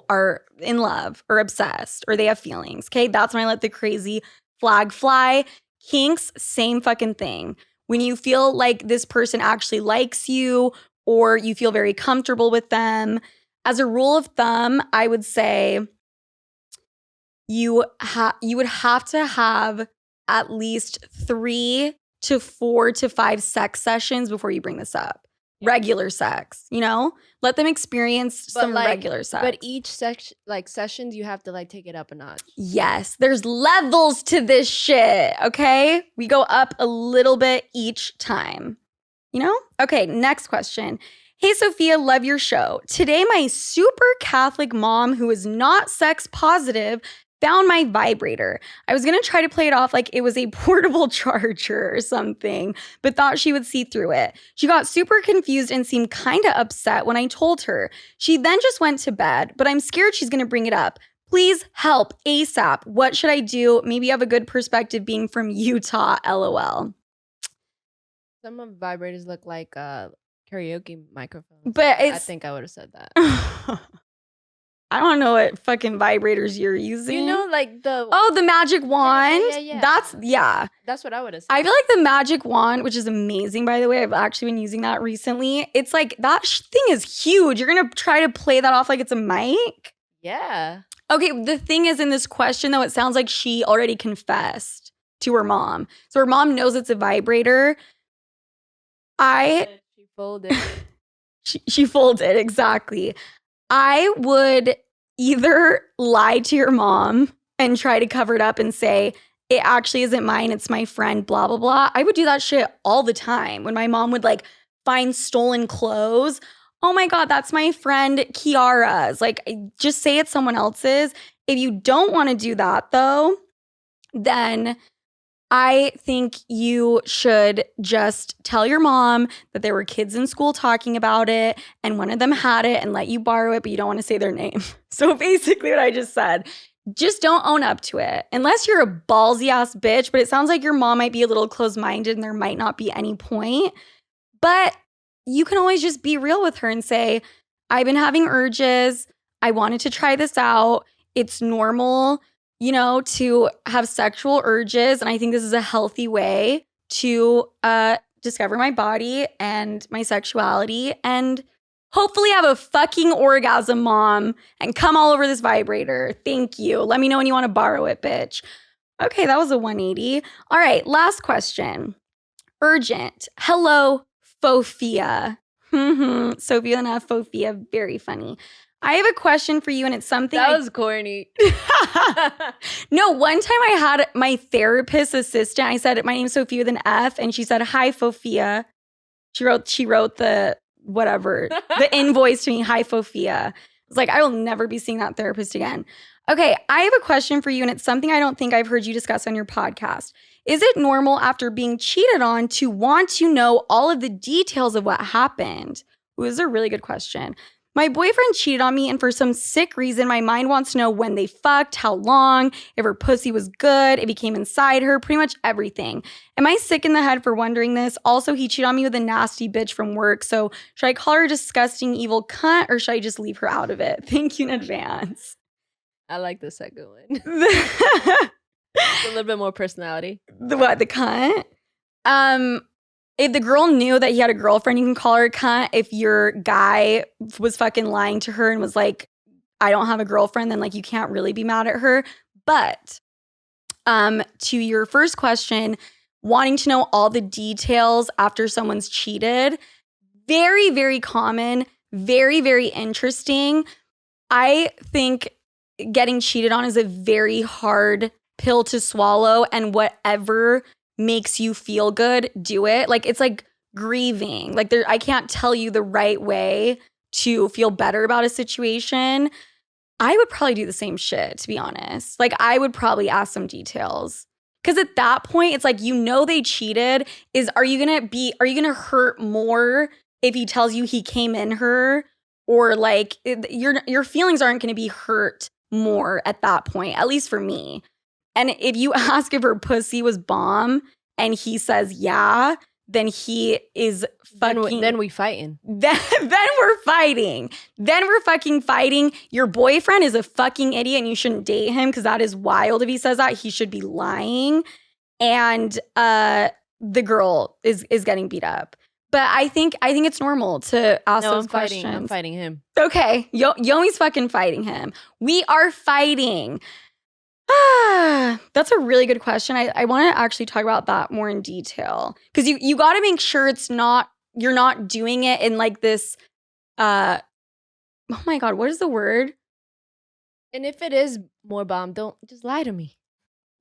are in love or obsessed or they have feelings, okay? That's when I let the crazy flag fly. Kinks, same fucking thing. When you feel like this person actually likes you or you feel very comfortable with them, as a rule of thumb, I would say you would have to have at least 3 to 4 to 5 sex sessions before you bring this up. Regular sex, let them experience some regular sex. But each sessions, you have to like take it up a notch. Yes, there's levels to this shit, okay? We go up a little bit each time, Okay, next question. Hey, Sofia, love your show. Today, my super Catholic mom, who is not sex positive, found my vibrator. I was going to try to play it off like it was a portable charger or something, but thought she would see through it. She got super confused and seemed kind of upset when I told her. She then just went to bed, but I'm scared she's going to bring it up. Please help ASAP. What should I do? Maybe you have a good perspective being from Utah, LOL. Some of vibrators look like karaoke microphones. But I think I would have said that. I don't know what fucking vibrators you're using. Like the magic wand? Yeah. That's what I would have said. I feel like the magic wand, which is amazing, by the way. I've actually been using that recently. It's like that thing is huge. You're going to try to play that off like it's a mic? Yeah. Okay, the thing is in this question, though, it sounds like she already confessed to her mom. So her mom knows it's a vibrator. She folded. she folded, exactly. I would either lie to your mom and try to cover it up and say, it actually isn't mine, it's my friend, blah, blah, blah. I would do that shit all the time when my mom would like find stolen clothes. Oh my God, that's my friend Kiara's. Like, just say it's someone else's. If you don't want to do that though, then I think you should just tell your mom that there were kids in school talking about it and one of them had it and let you borrow it, but you don't want to say their name. So basically what I just said, just don't own up to it unless you're a ballsy ass bitch, but it sounds like your mom might be a little closed-minded and there might not be any point. But you can always just be real with her and say, I've been having urges. I wanted to try this out. It's normal, to have sexual urges. And I think this is a healthy way to discover my body and my sexuality and hopefully have a fucking orgasm, mom, and come all over this vibrator. Thank you. Let me know when you want to borrow it, bitch. Okay, that was a 180. All right, last question. Urgent. Hello, Sofia. Sofia and Sofia, very funny. I have a question for you, and it's something that was corny. No, one time I had my therapist assistant. I said, my name's Sofia with an F, and she said, hi, Sofia. She wrote the whatever, the invoice to me, hi, Sofia. I was like, I will never be seeing that therapist again. Okay, I have a question for you, and it's something I don't think I've heard you discuss on your podcast. Is it normal after being cheated on to want to know all of the details of what happened? Ooh, this is a really good question. My boyfriend cheated on me, and for some sick reason, my mind wants to know when they fucked, how long, if her pussy was good, if he came inside her, pretty much everything. Am I sick in the head for wondering this? Also, he cheated on me with a nasty bitch from work, so should I call her a disgusting, evil cunt, or should I just leave her out of it? Thank you in advance. I like the second one. A little bit more personality. The cunt? If the girl knew that he had a girlfriend, you can call her a cunt. If your guy was fucking lying to her and was like, I don't have a girlfriend, then like you can't really be mad at her. But to your first question, wanting to know all the details after someone's cheated. Very, very common, very, very interesting. I think getting cheated on is a very hard pill to swallow, and whatever makes you feel good, do it. Like, it's like grieving. Like, I can't tell you the right way to feel better about a situation. I would probably do the same shit, to be honest. Like, I would probably ask some details. Because at that point, it's like, they cheated. Are you gonna hurt more if he tells you he came in her? Or like, your feelings aren't gonna be hurt more at that point, at least for me. And if you ask if her pussy was bomb and he says yeah, then he is fucking. Then we fighting. Then we're fighting. Then we're fucking fighting. Your boyfriend is a fucking idiot and you shouldn't date him because that is wild if he says that. He should be lying. And the girl is getting beat up. But I think it's normal to ask those questions. I'm fighting him. Okay. Yomi's fucking fighting him. We are fighting. That's a really good question. I want to actually talk about that more in detail. Because you got to make sure you're not doing it in like this, oh my God, what is the word? And if it is more bomb, don't just lie to me.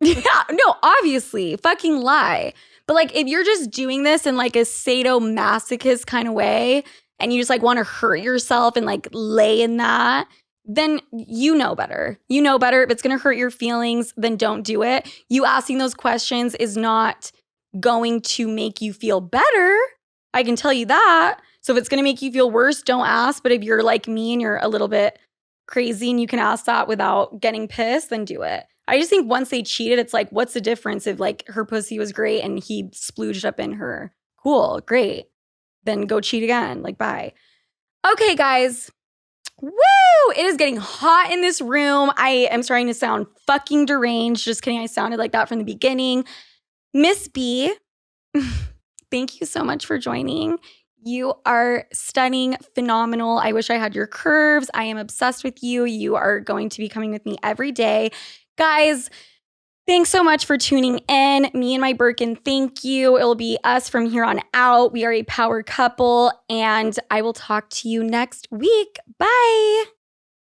Yeah, no, obviously, fucking lie. But like, if you're just doing this in like a sadomasochist kind of way, and you just like want to hurt yourself and like lay in that, then you know better. You know better. If it's going to hurt your feelings, then don't do it. You asking those questions is not going to make you feel better. I can tell you that. So if it's going to make you feel worse, don't ask. But if you're like me and you're a little bit crazy and you can ask that without getting pissed, then do it. I just think once they cheated, it's like, what's the difference if like her pussy was great and he splooged up in her? Cool, great. Then go cheat again. Like, bye. Okay, guys. Woo! It is getting hot in this room. I am starting to sound fucking deranged. Just kidding. I sounded like that from the beginning. Miss B, thank you so much for joining. You are stunning, phenomenal. I wish I had your curves. I am obsessed with you. You are going to be coming with me every day. Guys, thanks so much for tuning in. Me and my Birkin, thank you. It'll be us from here on out. We are a power couple, and I will talk to you next week. Bye.